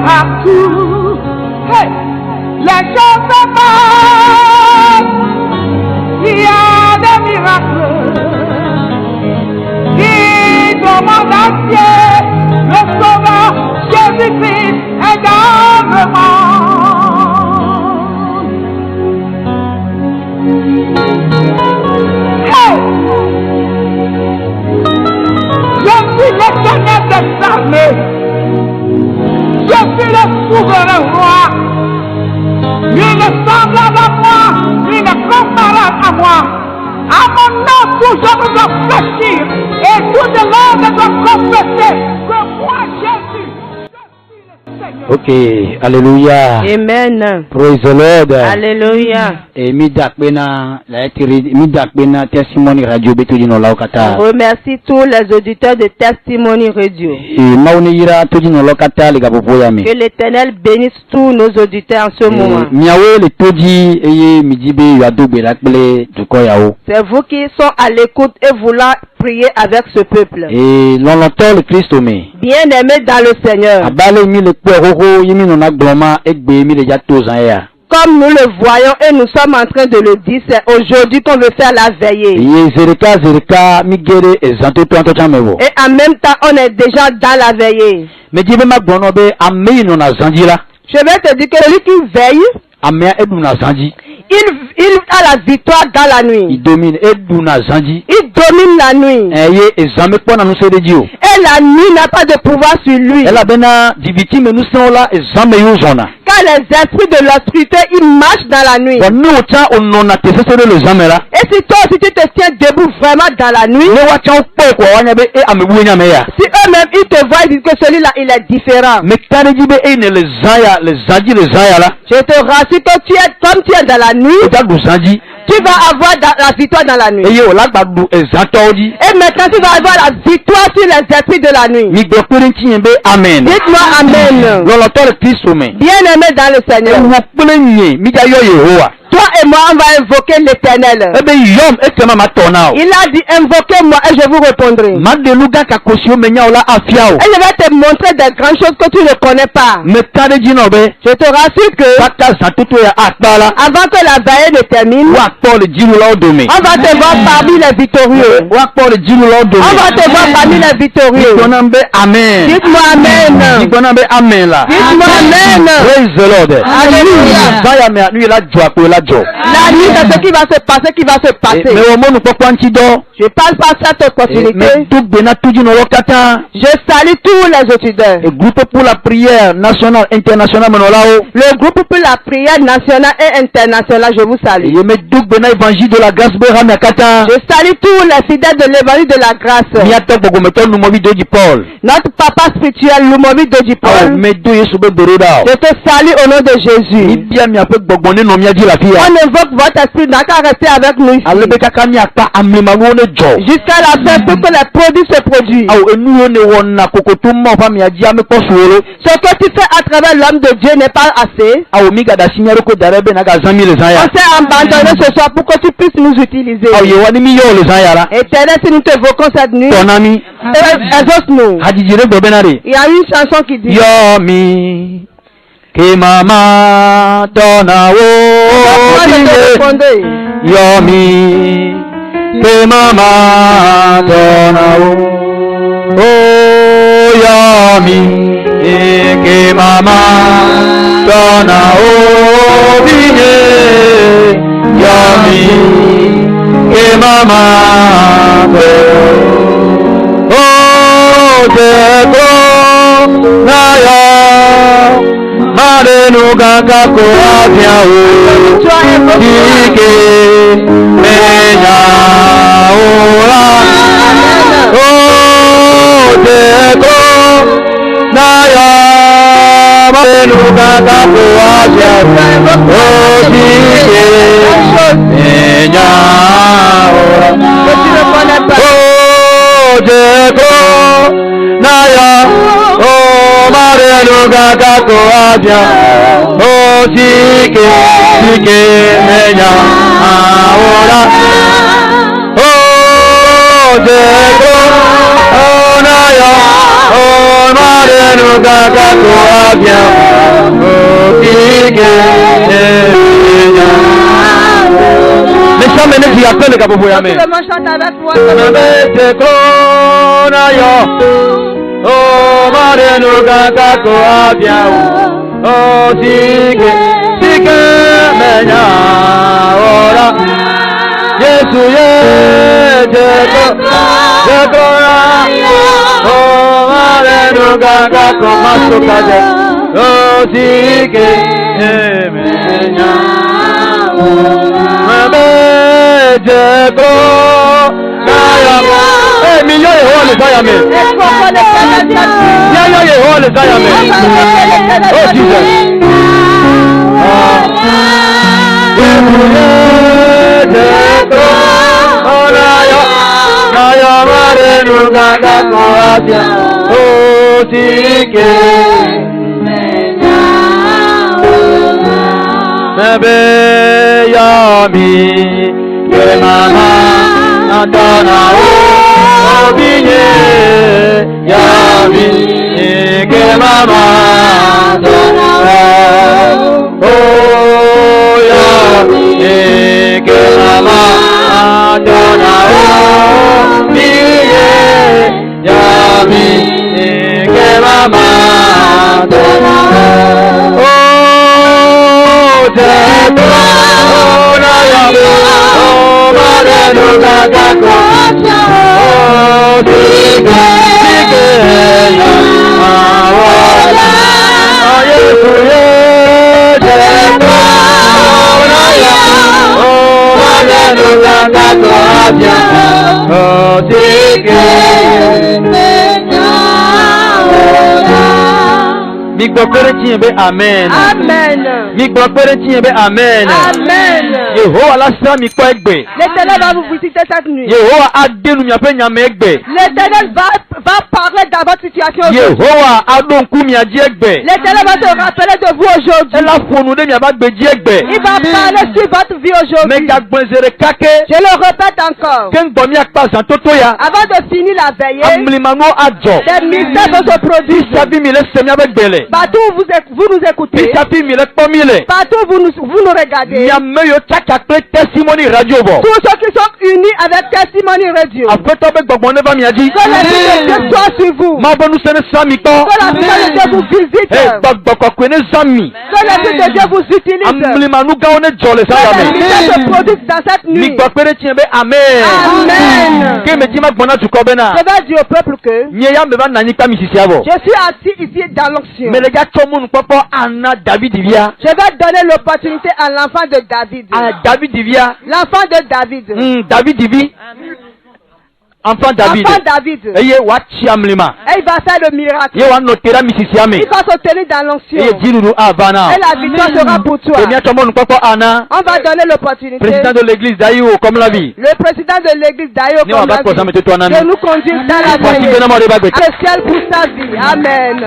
partout. Hey, les choses se passent. Il y a des miracles qui dans mon entier. Le sauveur Jésus-Christ est dans le monde. Hey, je suis l'Éternel des armées. Je suis le souverain roi. Nul ne semblable à moi, nul ne comparable à moi. À mon nom, toujours nous doit fléchir et tout le monde doit confesser que moi, Jésus, je suis le Seigneur. Ok, alléluia. Amen. Praise the Lord. Alléluia. Et midakbena testimony radio betuji no laukata. Remercie tous les auditeurs de Testimony Radio. Et maunira tuji no laukata ligapopoyami. Que l'Éternel bénisse tous nos auditeurs en ce moment. Miawe le tuji eye mijibe yadobe lakbele dukoyao. C'est vous qui sont à l'écoute et voulant prier avec ce peuple. Et l'onlontor le Christ me. Bien-aimés dans le Seigneur. Abale mi le kweroro yimi no nagloma egbe mi le jatozan ya. Comme nous le voyons et nous sommes en train de le dire, c'est aujourd'hui qu'on veut faire la veillée. Et en même temps, on est déjà dans la veillée. Je vais te dire que celui qui veille, il a la victoire dans la nuit. Il domine la nuit. Et la nuit n'a pas de pouvoir sur lui. Quand les esprits de l'obscurité, ils marchent dans la nuit. Et si toi aussi tu te tiens debout vraiment dans la nuit, si eux-mêmes ils te voient, ils disent que celui-là il est différent. Je te rassure que tu es comme tu es dans la nuit, tu vas avoir la victoire dans la nuit. Et maintenant tu vas avoir la victoire sur les esprits de la nuit. Dites-moi Amen. Bien-aimé dans le Seigneur. Toi et moi, on va invoquer l'Éternel. Il a dit invoquez-moi et je vous répondrai. Et je vais te montrer des grandes choses que tu ne connais pas. Je te rassure que avant que la veillée ne termine, on va te voir parmi les victorieux. On va te voir parmi les victorieux. Amen. Dites-moi Amen. Dites-moi Amen. Amen. Praise the Lord. Alléluia. La nuit, c'est ce qui va se passer, Je passe par cette opportunité. Je salue tous les auditeurs. Le groupe pour la prière nationale, internationale, le groupe pour la prière nationale et internationale, je vous salue. Je salue tous les fidèles de l'évangile de la grâce. Notre papa spirituel, Lumovi Doji Paul. Je te salue au nom de Jésus. On invoque votre esprit, n'a qu'à rester avec nous ici. Jusqu'à la fin pour que les produits se produisent. Ce que tu fais à travers l'homme de Dieu n'est pas assez. On s'est abandonné ce soir pour que tu puisses nous utiliser. Éternel, si nous te évoquons cette nuit, exauce-nous. Il y a une chanson qui dit Yomi Kimama Tonao Yomi Kimama Tonao Oh Yomi Kimama Tonao Bine Yomi Kimama Tonao Oh Dego Naya Marenu Gakako Abiao Ike Menya Ora Oh Dego Naya Marenu Gakako Abiao Ike Menya Ora Oh Dego Naya Oh Marenu Gakako Abiao Oh Ike Menya Ora Oh Dego Oh Naya Oh Marenu Les chants menés qui appellent le Kabobo Yamé. Tout le monde chante avec moi. Oh, Marenu Gagako Abiao. Oh, Tige, Tige, Menya, Ora. Yesu, Jeko, oh, Marenu Gagako Masukade. Oh, Tige, Menya, Ora. Jeko, Hey, millions de rôles, les ayamés. Millions de rôles, les ayamés. Oh, Jesus. Obinye yami ke mama oh yami ke mama dona obinye yami ke mama dona oh dona yami oh mareno gagako Amen. Amen. Amen. Amen. L'Éternel va vous visiter cette nuit. L'Éternel va parler dans votre situation. L'Éternel va se rappeler de vous aujourd'hui. Il va parler sur votre vie aujourd'hui. Je le répète encore. Avant de finir la veillée, des mystères vont se produire. Partout où vous nous écoutez, partout où vous nous regardez, tous ceux qui sont unis avec Testimony Radio, que l'Esprit de Dieu soit sur vous, que l'Esprit de Dieu vous visite, que l'Esprit de Dieu vous utilise, que les mystères se produisent dans cette nuit. Amen. Je vais dire au peuple que je suis assis ici dans l'onction. Je vais donner l'opportunité à l'enfant de David. L'enfant de David. Enfant David. Et il va faire le miracle. Il va se tenir dans l'onction. Et la victoire sera pour toi. On va donner l'opportunité. Président de l'église d'Aïo, comme la vie. Le président de l'église d'Aïo, comme la vie. De nous conduire dans la vie. Spécial pour sa vie. Amen.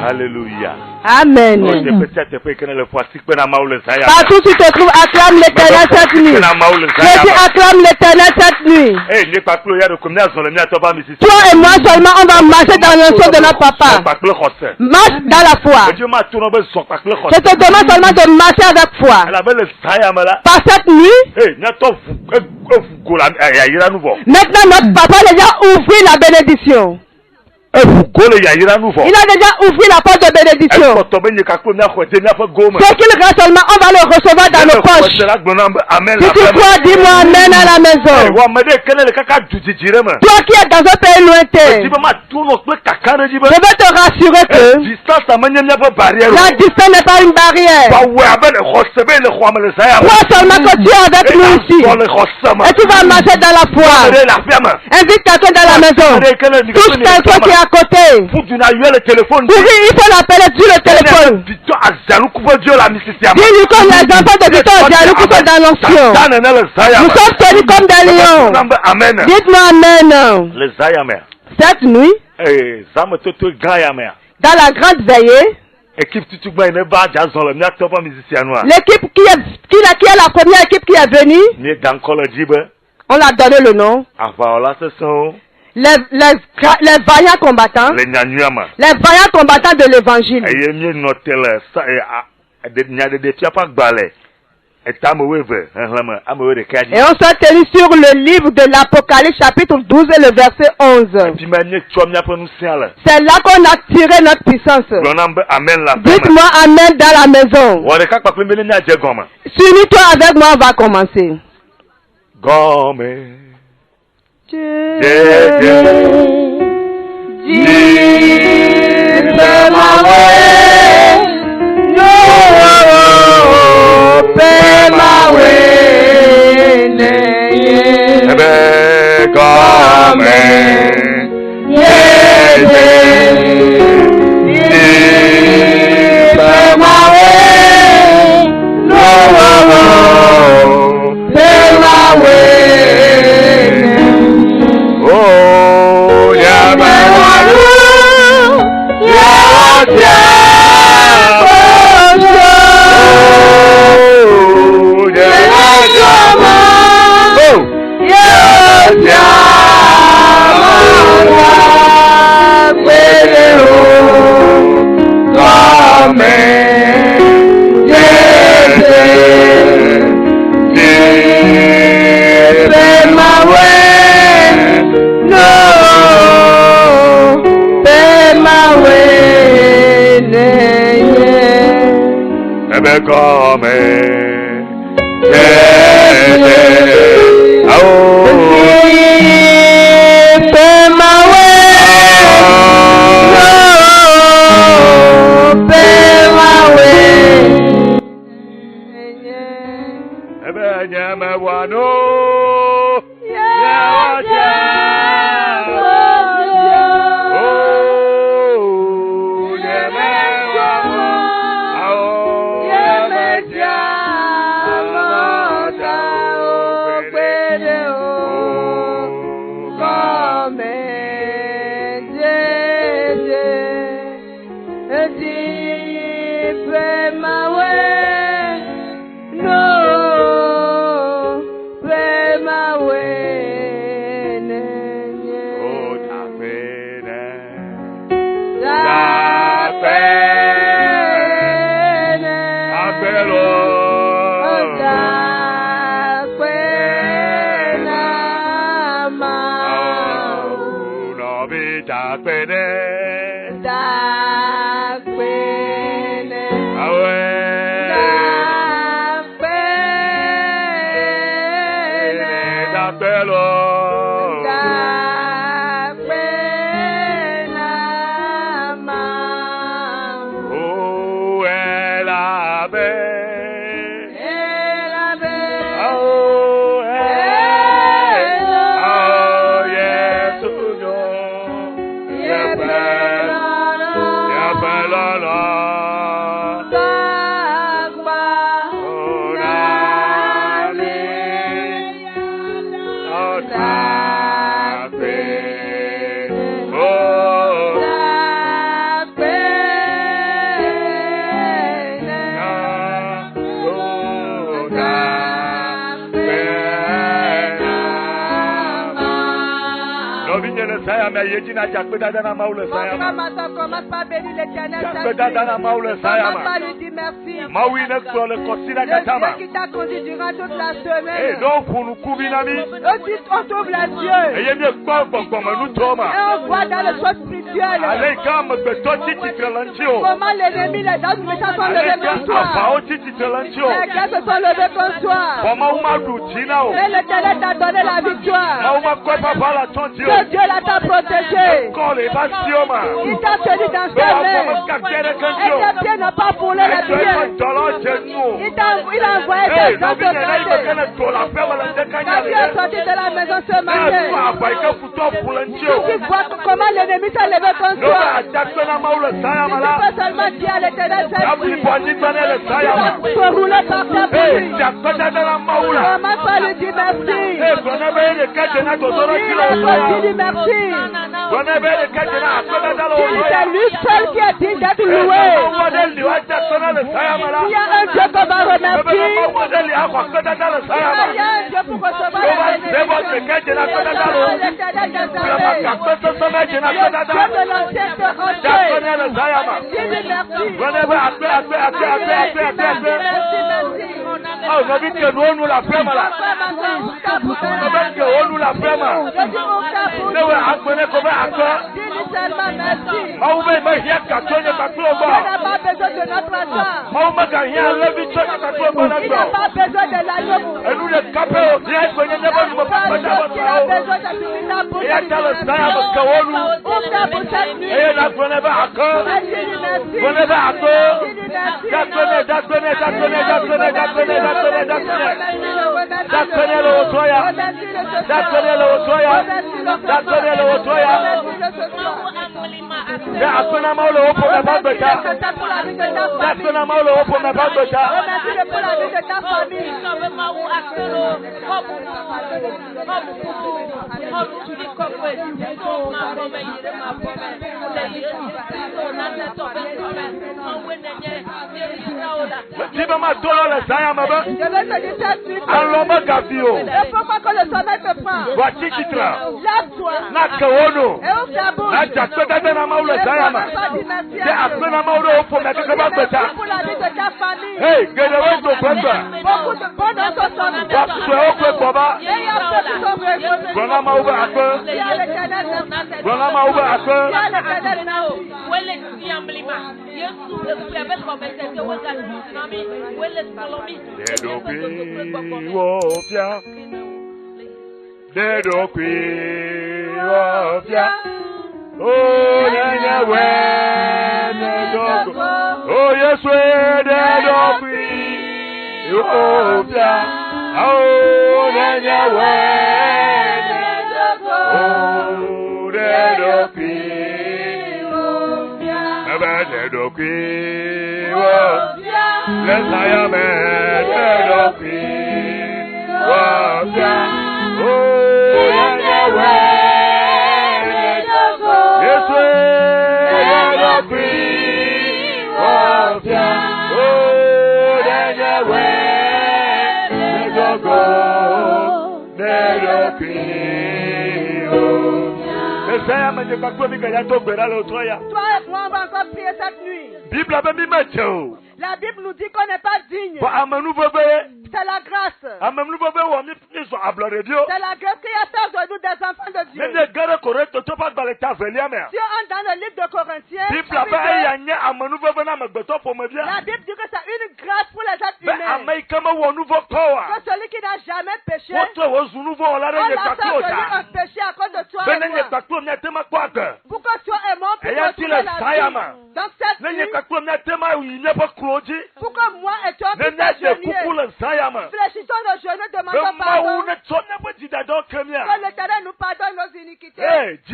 Alléluia. Amen. Partout où tu te trouves, acclame l'Éternel cette nuit. Je dis acclame l'Éternel cette nuit. Toi et moi seulement, on va marcher dans l'onction de notre papa. Marche dans la foi. Je te demande seulement de marcher avec foi. Par cette nuit, maintenant notre papa les a ouvert la bénédiction. Il a déjà ouvert la porte de bénédiction. Ce qu'il reste seulement, on va le recevoir dans nos poches. Si tu crois, dis-moi amen à la maison. Toi qui es dans un pays lointain, je veux te rassurer que la distance n'est pas une barrière. Crois seulement que tu es avec nous ici. Et tu vas marcher dans la foi. Invite quelqu'un dans la maison. Touche quelqu'un qui est à côté. Oui, il faut l'appeler sur le téléphone. Dis-lui comme les enfants de Victor Diallo qui sont dans l'ancien. Nous sommes tenus comme des lions. Dites-moi amen. Cette nuit, dans la grande veillée, l'équipe qui est la première équipe qui est venue, on l'a donné le nom. Les vaillants combattants. Les vaillants combattants de l'évangile. Et on s'est tenu sur le livre de l'Apocalypse chapitre 12 et le verset 11. C'est là qu'on a tiré notre puissance. Dites-moi amen dans la maison. Unis-toi avec moi, on va commencer. Commence par bénir l'Éternel. Commence par lui dire merci. Le Dieu qui t'a conduit durant toute la semaine. Aussi on t'ouvre les yeux. Et on voit dans le choix spirituel spirituel. Comment l'ennemi, les hommes méchants sont levés contre toi. Les guerres se sont levés contre toi. Et l'Éternel t'a donné la victoire. Que Dieu l'a t'a protégé. Il t'a tenu dans ses mains. Et tes pieds n'ont pas foulé les pieds. Il a envoyé des gens te garder. Quand tu es sorti de la maison ce matin, tu vois comment l'ennemi s'est levé contre toi. Tu peux seulement dire à l'Éternel, c'est lui. Tu vas te rouler par ta pluie. Comment pas lui dire merci? Il est dit merci. C'est lui seul qui est digne d'être loué. Il y a un Dieu qu'on va remercier. Il y a un Dieu pour recevoir la bénédiction. Pourquoi que le sommeil te prend? Lève-toi et ouvre ta bouche. Pour la vie de ta famille. Beaucoup de bonnes dans ton sommeil. Et il y a ceux qui sont révoltés. Il y a l'Éternel. Toi et moi, on va encore prier cette nuit. La Bible nous dit qu'on n'est pas digne. C'est la grâce. C'est la grâce qui a fait de nous des enfants de Dieu. Si on entre dans le livre de Corinthiens, la Bible dit que c'est une grâce pour les êtres humains. Que celui qui n'a jamais péché, on l'a fait venir un péché à cause de toi et moi. Pour que toi et moi puissions trouver la vie. Donc cette nuit, pour que moi et toi puissions agenouiller, fléchissons nos genoux, demandons pardon. Que l'Éternel nous pardonne nos iniquités. Le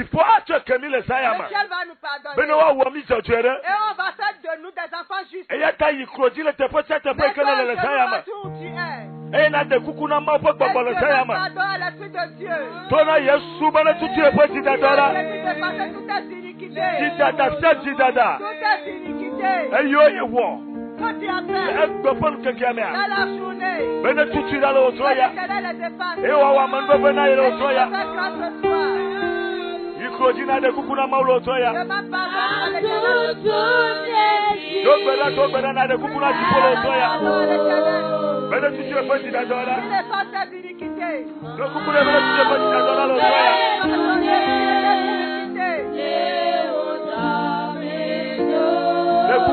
ciel va nous pardonner. Et on va faire de nous des enfants justes. Mais quand je retour où tu es, et pardon à l'Esprit de Dieu. Toutes tes iniquités. Quand tu as fait dans la journée, l'Éternel les efface. Et fait grâce ce soir. Demande pardon à l'Éternel.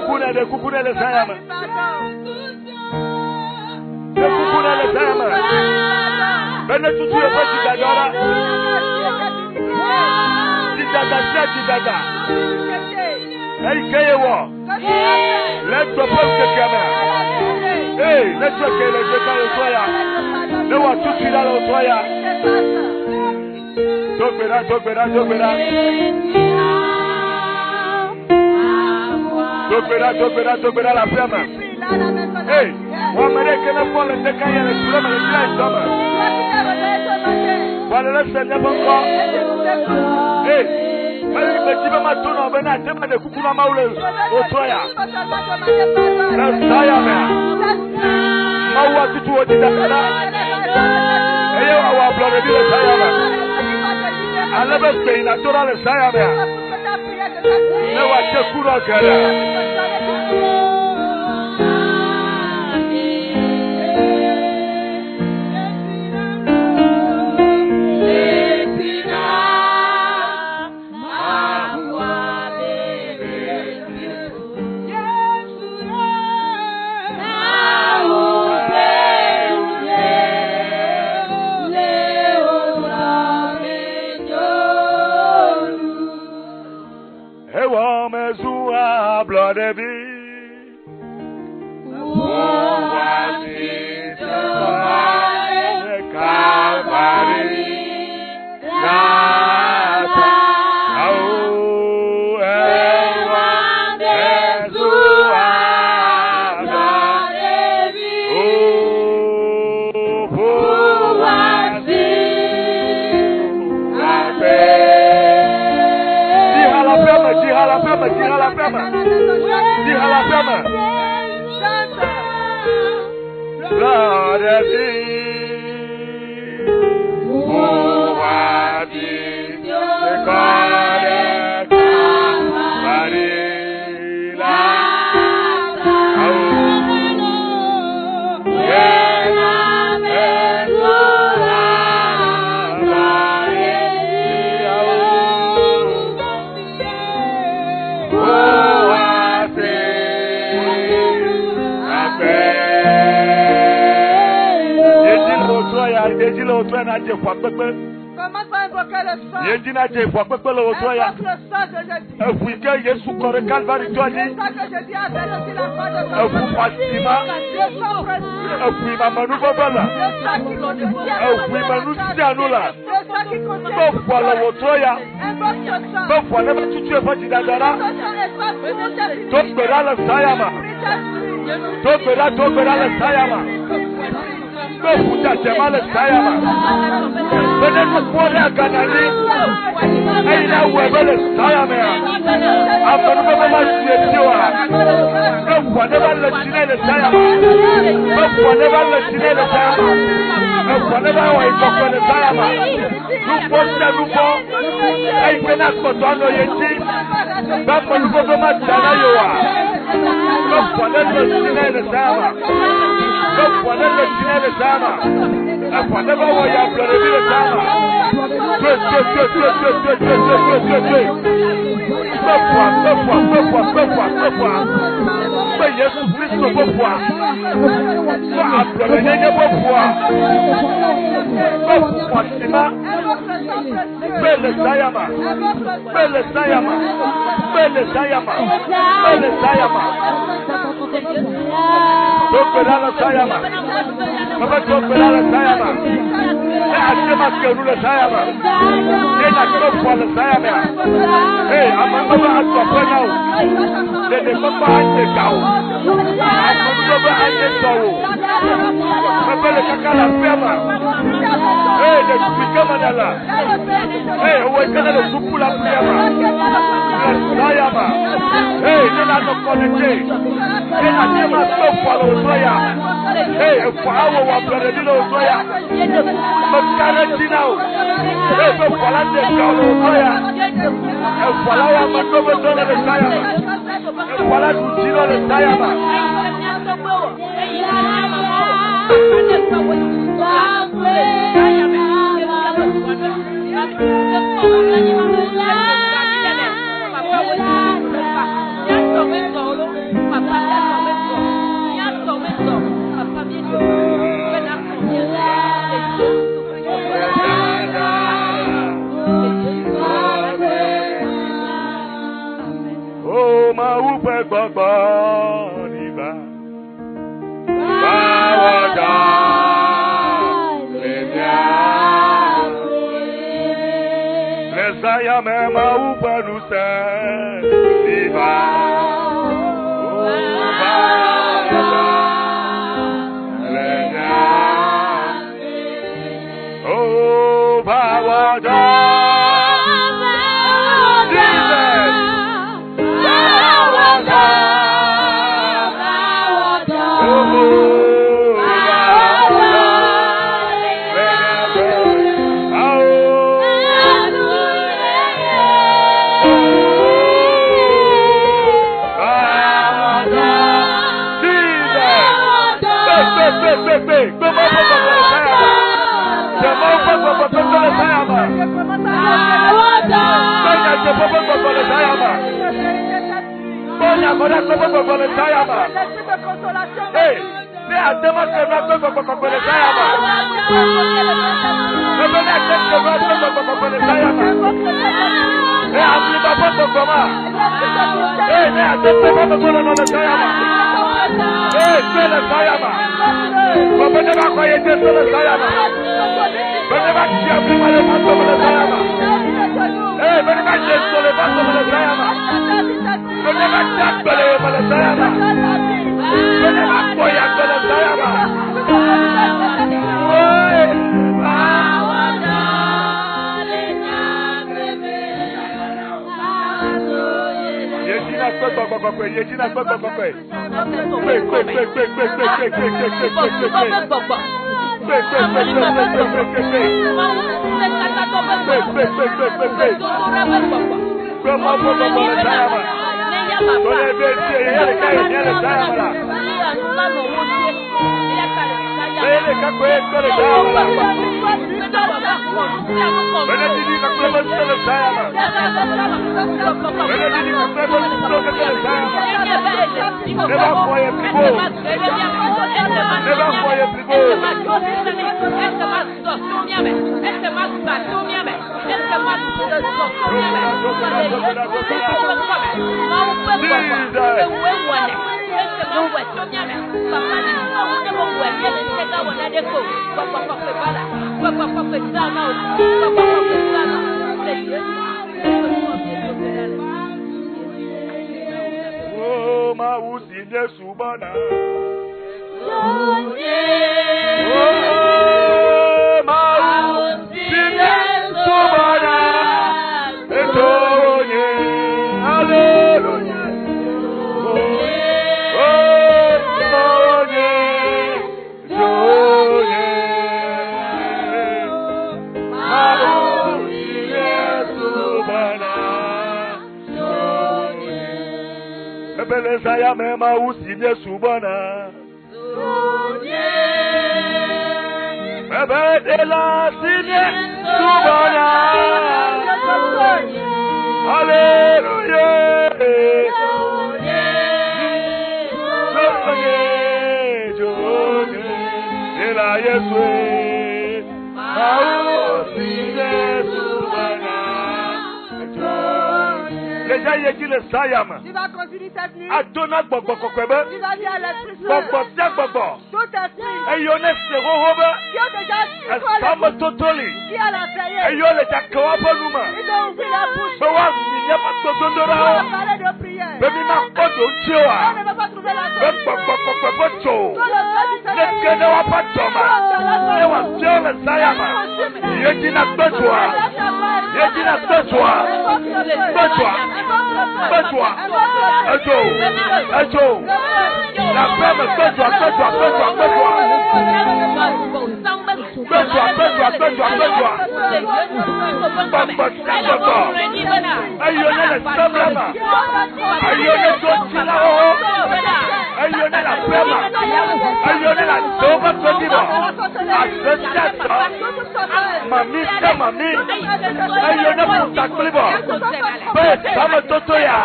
kukune le sayama. De kukune le sayama. Bene tutu ye pati dadora. Didada. Hey, Kayewo. Let's go for the camera. Hey, let's go for the camera. No one to see that on fire. Talk better. Talk better, la femme. Hey, one minute can I fall in the car and the summer. Voilà le Seigneur encore. Hey, mais tu vas m'attendre, ben à demain de couper la main au soya. Le soya, mais. Mawa tout au dit là. Et on va applaudir le soya, mais. Alors ben c'est naturel le soya, mais. Ne va te courir que là. Commence par invoquer le sang. Invoque le sang de Jésus. Le sang que Jésus a versé sur la croix de Calvaire. Le sang précieux. Le sang qui continue à nous. Le sang qui continue à nous. Invoque ce sang. Futa Jamal Sayama. When you put a Ganani, I know where Sayama. I'm going to go whatever let you know the Sayama. Whatever let you know the Sayama. Whatever I talk on the Sayama. You put the Lupo, I cannot put on your That's when you go to Matana. Whatever let you know the Sayama. Whatever let you know the Sayama. Whatever way you have the Sayama. Jesus Christ peut voir. Soit appelé n'est pas voir. Fatima. Belle Sayama. Belle Sayama. Belle Sayama. Belle Sayama. Tokera la Sayama. Baba tokera la Sayama. Asema que nous le Sayama. Et la croix le Sayama. Eh, amanga atwapena. De papa ante kao. Amanga ante kao. Baba le kakala pema. Eh, de kupikama dala. Eh, uwekana le supula pema. Sayama. Eh, nena no connecte. Nena tema sofa lo soya. Eh, faawo wa brother lo soya. Makara dinao. Eh, so falande kao lo soya. Eh, falawa matobo tona le sayama. Eh, fala tutiro le sayama. saya memang berusaha tiba. Oh, Bawada. Oh, ma usine subana. Oh, ma usine subana. Etoye, hallelujah. Saya memang usinya subana. Bebedelah sini subana. Haleluya. Ela Yesus. Usinya subana. Déjà il dit le sayam. Tu vas continuer cette nuit. Adona gbogbo kokwebe. Tu vas dire à l'esprit Gbogbo tia gbogbo. tout esprit. Eyone serohobe. Qui ont déjà Asama totoli. qui a la prière. Eyole jakawa bonuma. Ils ont ouvert la bouche. Bewa minya patotondora. On va parler de prière. Bemi na kodo nchiwa. On ne va pas trouver la Bem gbogbo kokwebe cho. solution. Nekene wa patoma. Ewa siole sayama. Yejina gbojwa. Yejina gbojwa. Gbojwa. Gbojwa. Ejo. Ejo. La femme gbojwa. Ayone le sablama. Ayone tochila o. Ayone la femme. Ayone la toba kodibo. Asociato. Mami. Ayone mutaklibo. Be sama totoya.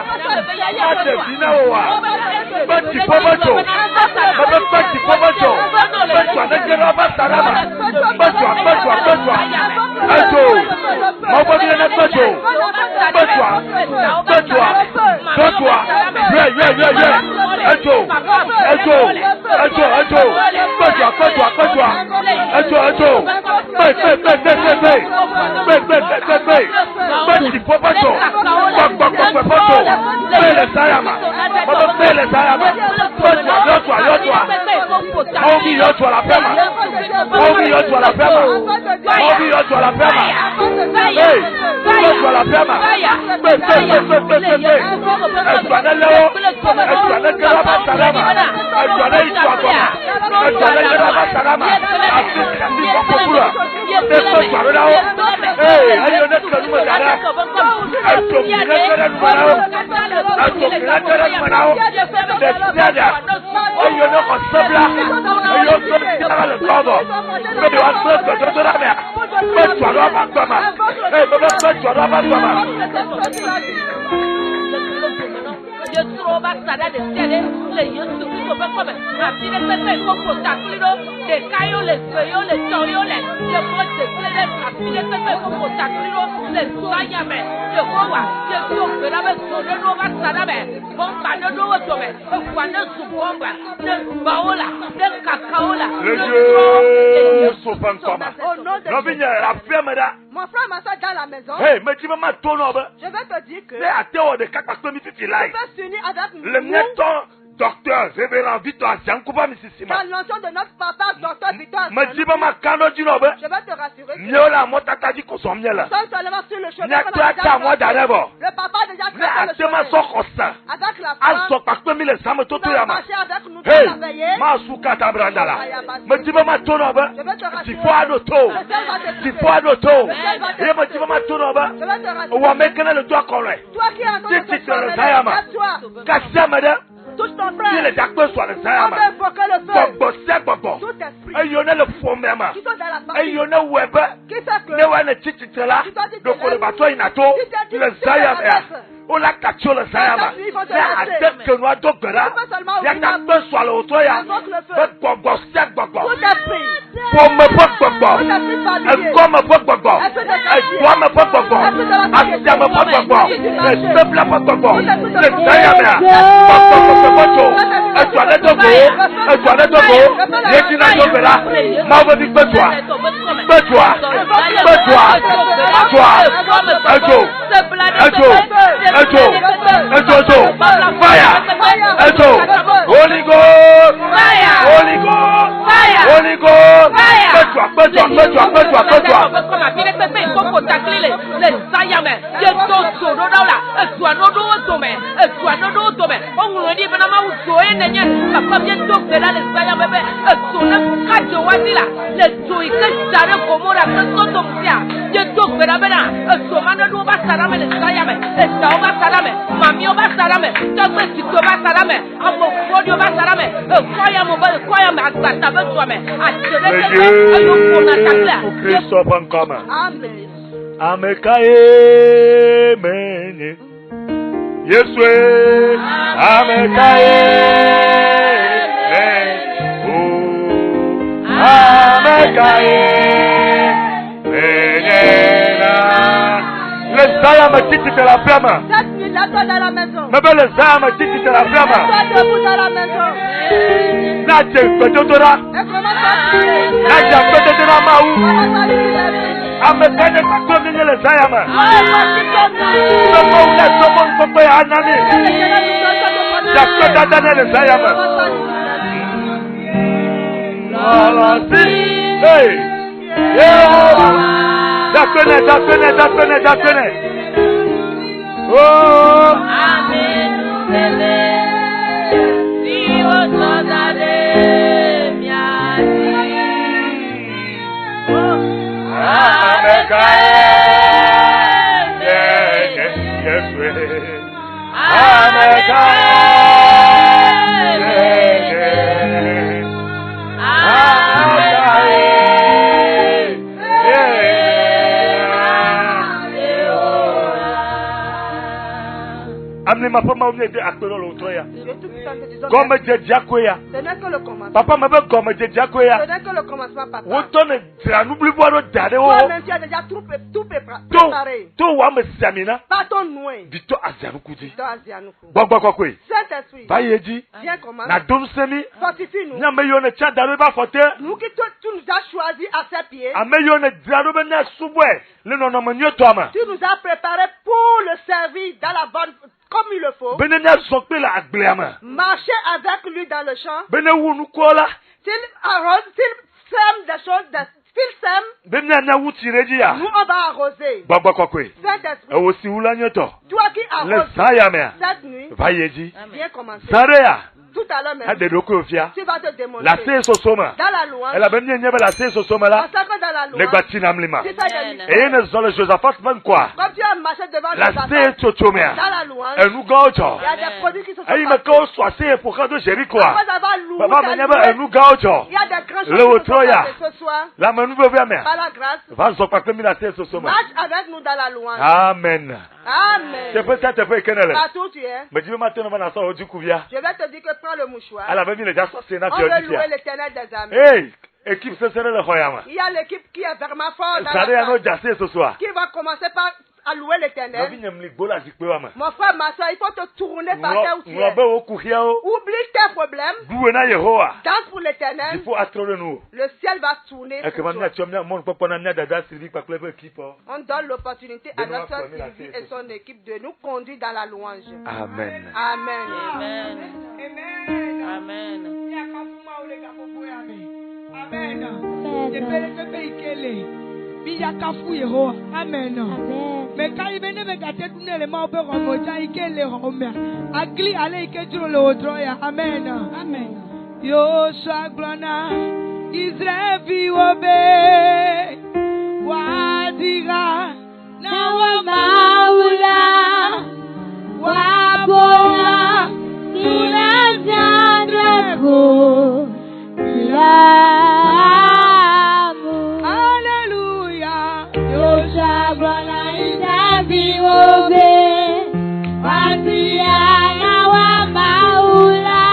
Ade dinawa. Bati pomato. Bati pomato. Bati anegera basarama. Bati. Ejo. Mabodi na bejo. Bejo. Yeah. Ejo. Bejo. Petit popoto. Popoto. Pele sayama. Baba pele sayama. Yotwa. Obi yotwa la pema. Obi yotwa la pema. Obi yotwa la pema. Hey, yotwa la pema. Yo trova sada de sede le yo su ko ba ko me ma ti de pepe ko ko ta kliro de kayo le soyo le toyo le yo ko te sede ma ti de pepe ko ko ta kliro le soya me yo ko wa yo ko pera be so de no ba sada me bomba de no to me ko na su bomba de baola de kakaola le so fan koma no vinya la ferme da. Mon frère m'a ça dans la maison. Hey, mais tu vas me tourner. Je vais te dire que. C'est à théo de 4 parce que tu t'y là. Je vais s'unir avec nous. Le médecin, docteur, révérend Victor Ziankouba Mississima. Dans le nom de notre papa, docteur Victor. Mais tu vas me cano du nobe. Je vais te rassurer. Mieux la moi t'as dit qu'on s'en vient là. Nous sommes seulement sur le chemin. Moi d'abord. Le papa déjà mais à ce moment ça. Avec la femme. À parce que mille ça me tout avec nous dans la veillée. Ma souka ta brandala. Mais tu vas me tourner. Je vais te rassurer. Tu faut à l'auto. Tu faut à l'auto. Et moi tu vas me tourner. Je vais te rassurer. On va mettre le doigt collé. Toi qui es en train de te faire Sayama. Kassia madame. Touche ton frère. Si les acteurs soient le Sayama. On va invoquer le feu. Bobo. Tout esprit. Et il y en a le fond même. Qui sont dans la famille. Et il y en a web. Qui fait que. Ne voit le titre là. Donc on le bateau il n'a tout. Le Sayama. On l'a capturé le Sayama. Mais à tête que nous avons donc là. Il y a d'acteurs soit le autre. Il y a Bobo. Tout esprit. Pour me Bobo. Et comme Bobo. Et toi me Bobo. Asia me Bobo. Le peuple la Bobo. Le Sayama. Et toi le Dogo. Et toi le Dogo. Et tu n'as pas là. Ma vie toi. Toi. Fire. Holy Ghost. Holy Ghost. Holy Ghost. Christophe en commun. Amen. Amekaye mene. Yeswe. Amekaye mene. Amekaye mene. Le Zaya me dit que tu la ferme. Cette nuit, lève-toi dans la maison. Mais le Zaya me dit que tu la ferme. Lève-toi debout dans la maison. Là, tu es Dodora. Et comment ça se Là, tu es Dodora Maou. Comment ça se Amekaye pas comme le Zaya me. Oh, Amenez ma femme à venir à l'autre. Ce Comme Djakoya. n'est que le commencement. Papa m'a fait comme Djakoya. Ce n'est que le commencement, papa. Autonome, n'oublie pas de d'aller au. Toi-même, tu as déjà tout préparé. Toi, ou ame Samina. Partons loin. Dis-toi à Zianoukoudi. Dans Azianoukou. Quoi. Saint-Esprit. Vailledi. Viens commencer. Na domsemi. Fortifie-nous. Nyameyone tcha daruba fote. Nous qui tu nous as choisis à ses pieds. Ameyone daruba na subwe. Le non menyo toama. Tu nous as préparés pour le servir dans la bonne, comme il le faut. Benenya zokpe la agbeama. Marcher avec lui dans le champ. Bene wunu kola. S'il arrose, s'il sème des choses, s'il sème, Bene na wuti redia. nous on va arroser. Quoi. Saint-Esprit, E wosi wula nyoto. toi qui Le arroses sayamea. cette nuit, Vailledi. viens commencer. Sareya. Tout à l'heure même, Adedoko ofia. tu vas te démontrer. La se sosoma. Dans la louange, Elle a benye nyebe la se sosoma la. parce que dans la Le louange, batina mlima. tu fais des miracles. Et ne zole Josaphat man quoi. Comme tu as marché devant La le papa, se chochomea. dans la louange, E nu gaucho. il y a des produits qui se sont Ayi me passés. ko swase pour quand de Jéricho. Après avoir loué, Papa ta menyebe loué, e nu gaucho. il y a des grandes Le choses qui se sont Otroya. passées ce soir. La menu bebe me. Par la grâce, Va zokpa pe mi la se sosoma. marche avec nous dans la louange. Amen. Amen. C'est peut-être te peut kenele. Partout où tu es, Mais dis matin on va na so oju kuvia. je vais te dire que prends le mouchoir. Elle avait mis les gens sortir na On tu veut as dit. louer l'éternel des armées. Hey, équipe ce serait le royaume. Il y a l'équipe qui est vraiment forte dans Ça la a no salle, jassé ce soir. qui va commencer par à louer Na l'éternel. bi nyam li bola zikpe wa ma. Mon frère, ma soeur, il faut te tourner par terre où tu Nous es. be o kuhia o. Oublie tes problèmes. Duwe na Yehowa. Danse pour Il l'éternel. faut astrole nous. Le ciel va tourner. Et que pour toi. maintenant tu as mon papa na nya dada Sylvie pa klebe équipe. On donne l'opportunité à De nous notre soeur acclamer la Sylvie fête. et son équipe de nous conduire dans la louange. Amen. Amen. Amen. Amen. Mais quand il venait me gâter tout le monde peut remonter il les romains. Agli allez que tu le otroya. Amen. Amen. Yo shaglana Israel viwobe wadira na wa maula wa bola tunazandako Hallelujah. Yo shaglana Israel viwobe wadira na wa maula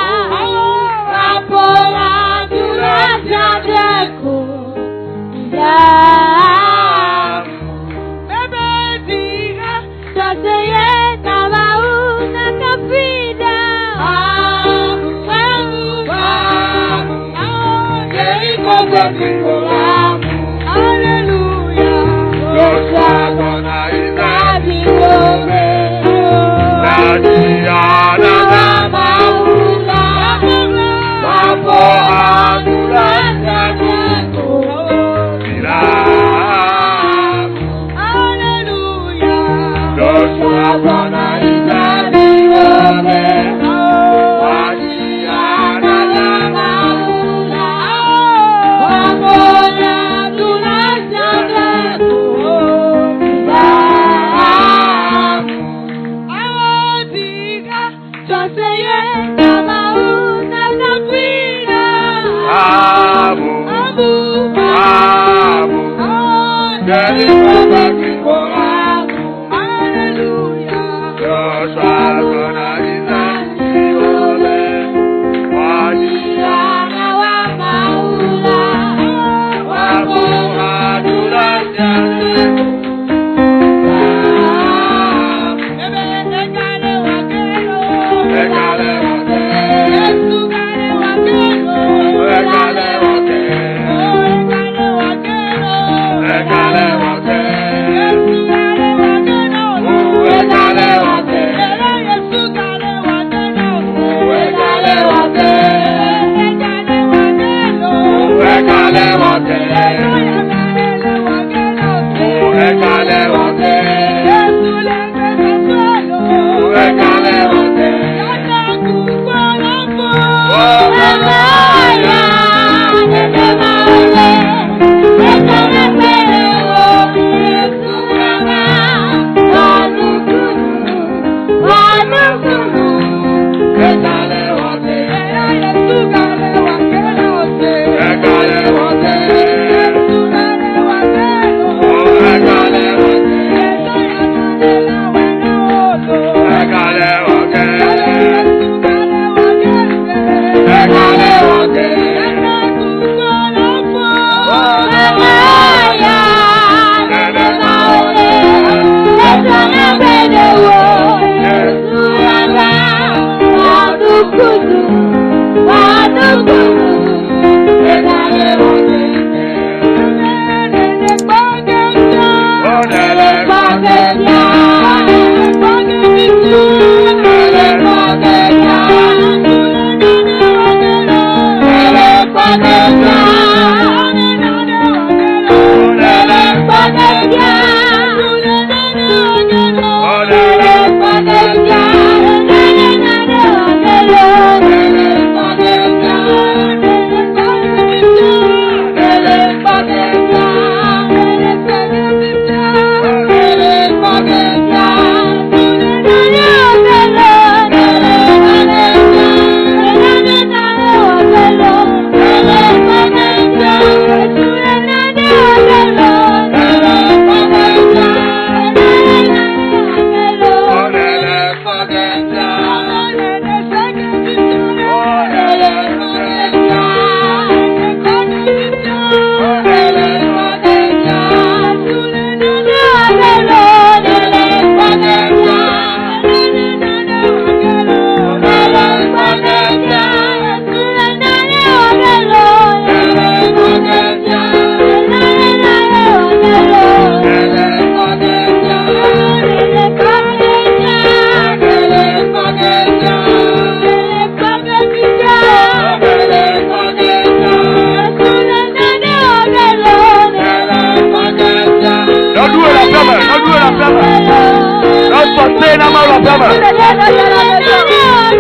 wa bola tunazandako Regale, Sayama.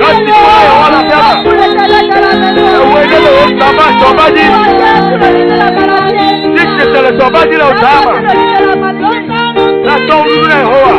Rati Koya Wala Yama. Ewele Osama Sobadi. Dikitele Sobadi la Osama. La Tomune Hoa.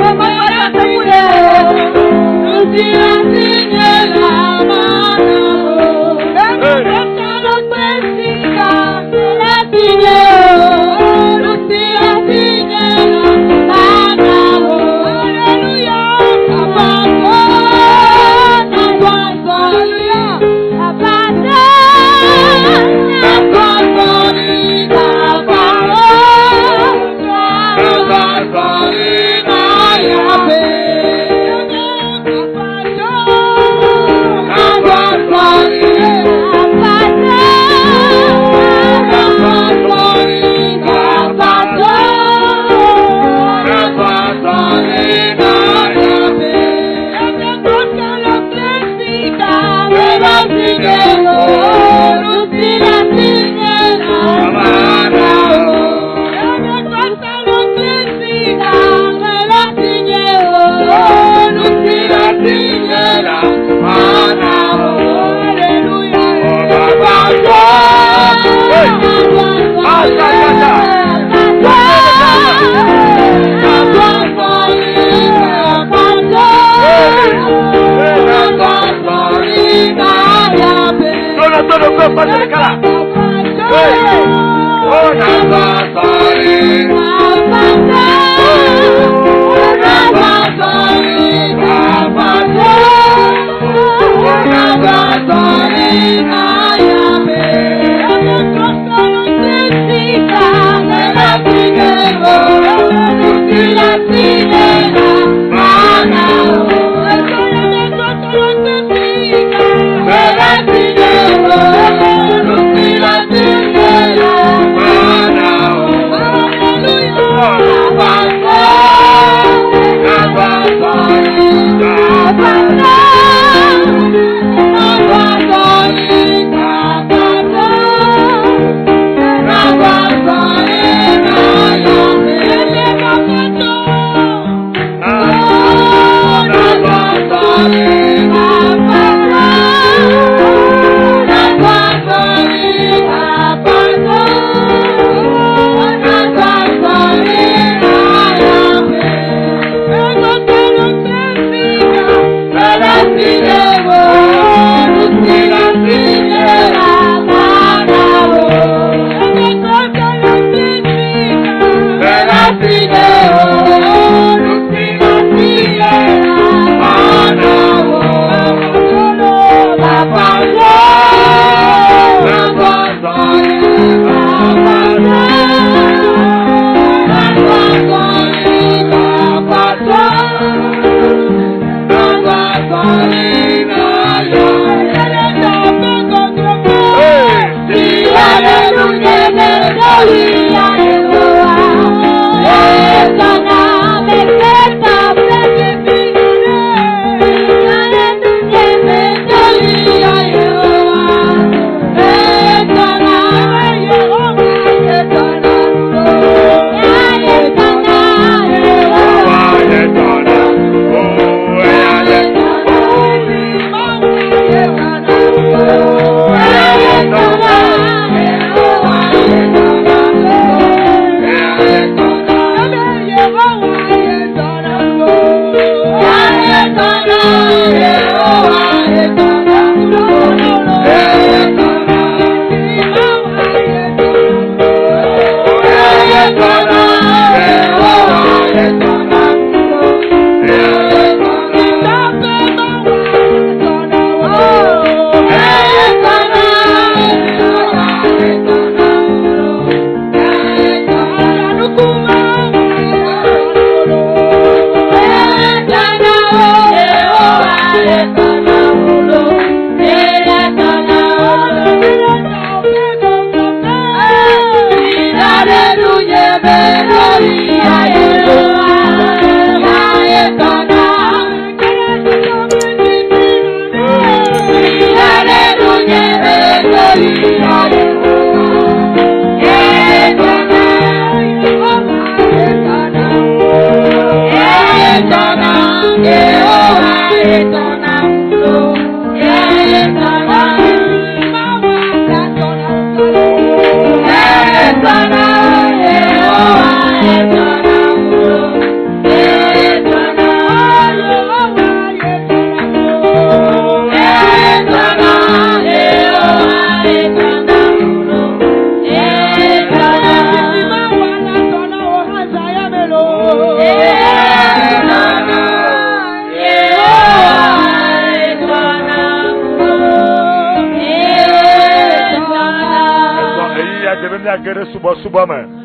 Jehovah.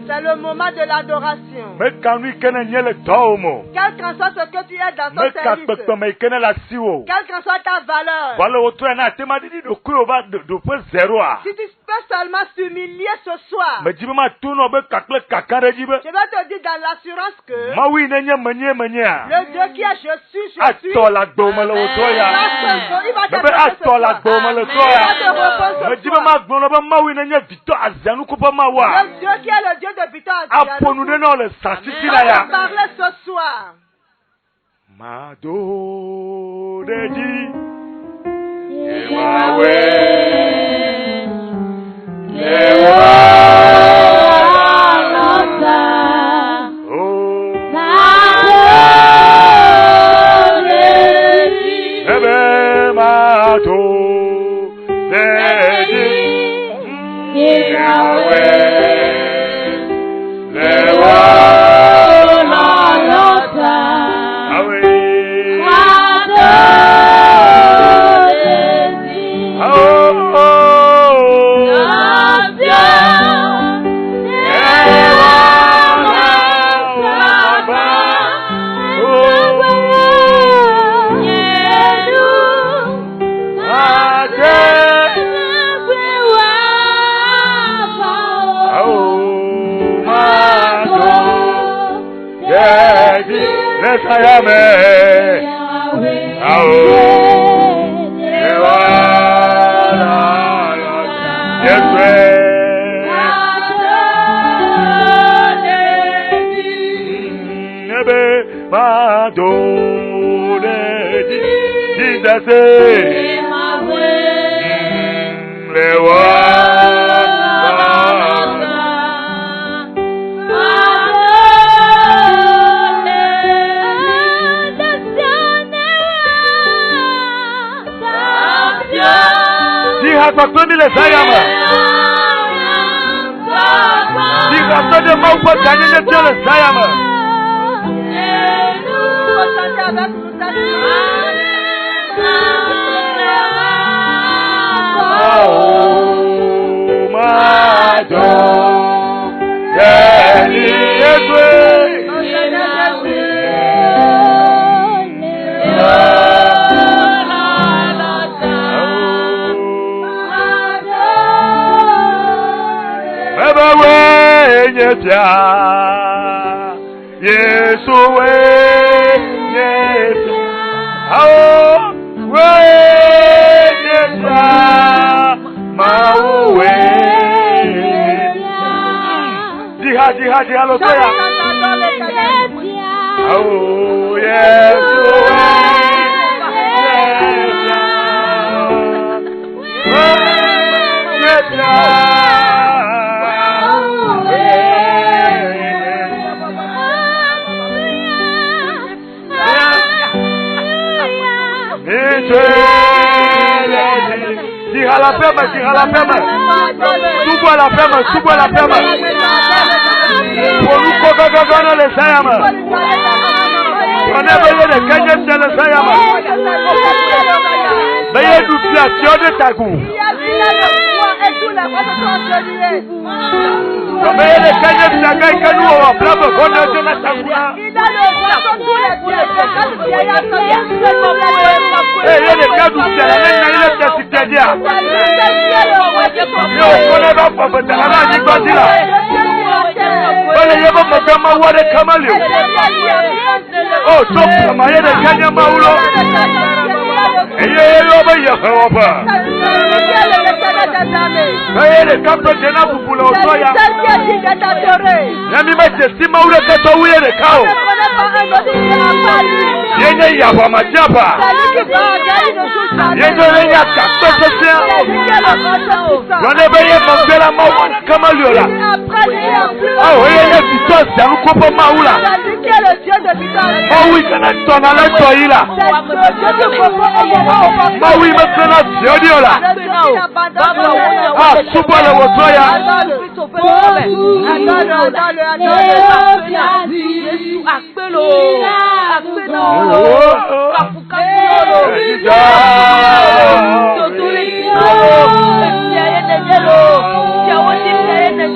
C'est le moment de l'adoration. Quel qu'en soit ce que tu es dans ton service, quelle qu'en soit ta valeur, si tu peux seulement s'humilier ce soir, je vais te dire dans l'assurance que le Dieu qui est je suis, il va te le Dieu qui est le Dieu de victoire, il va parler ce soir.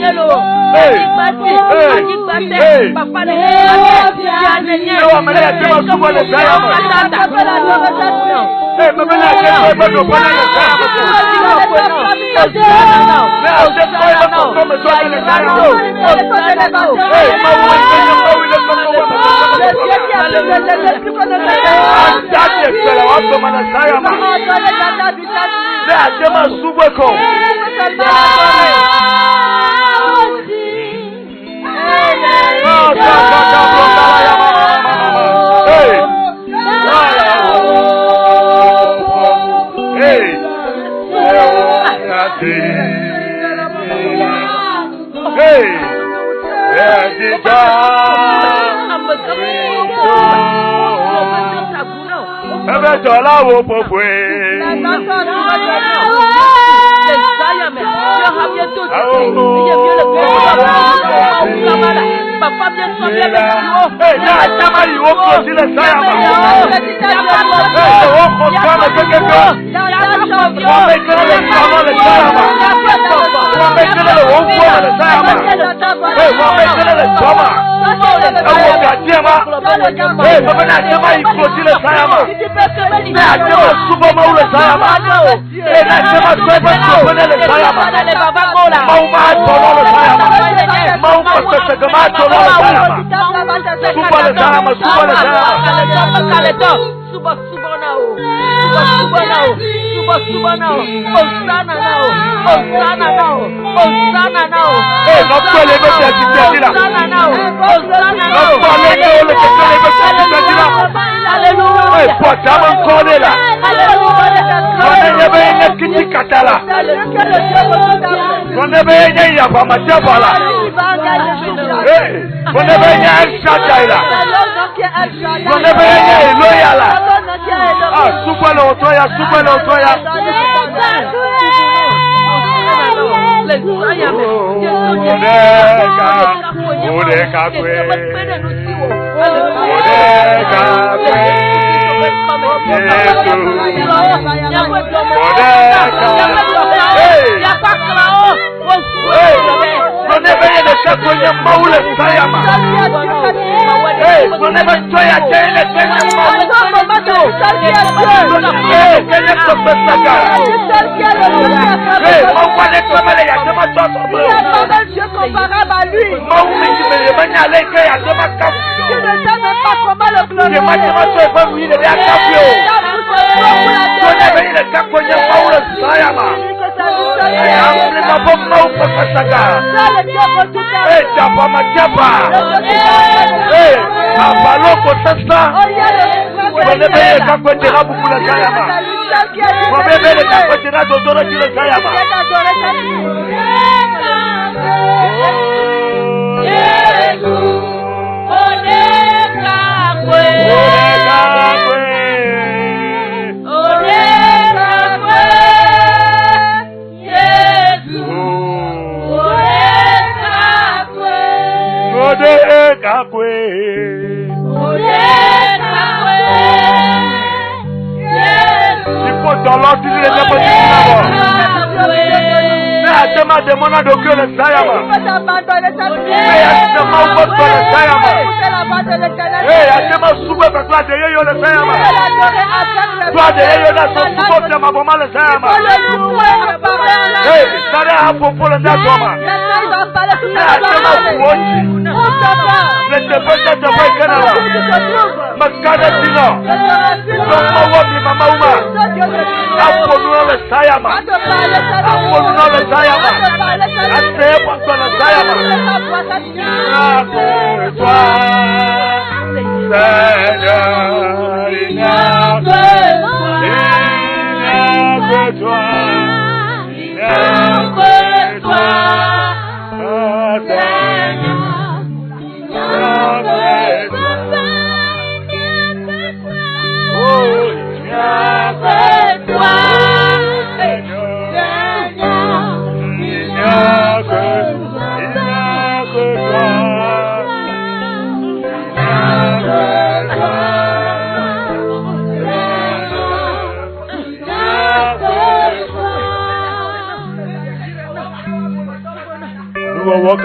Hello.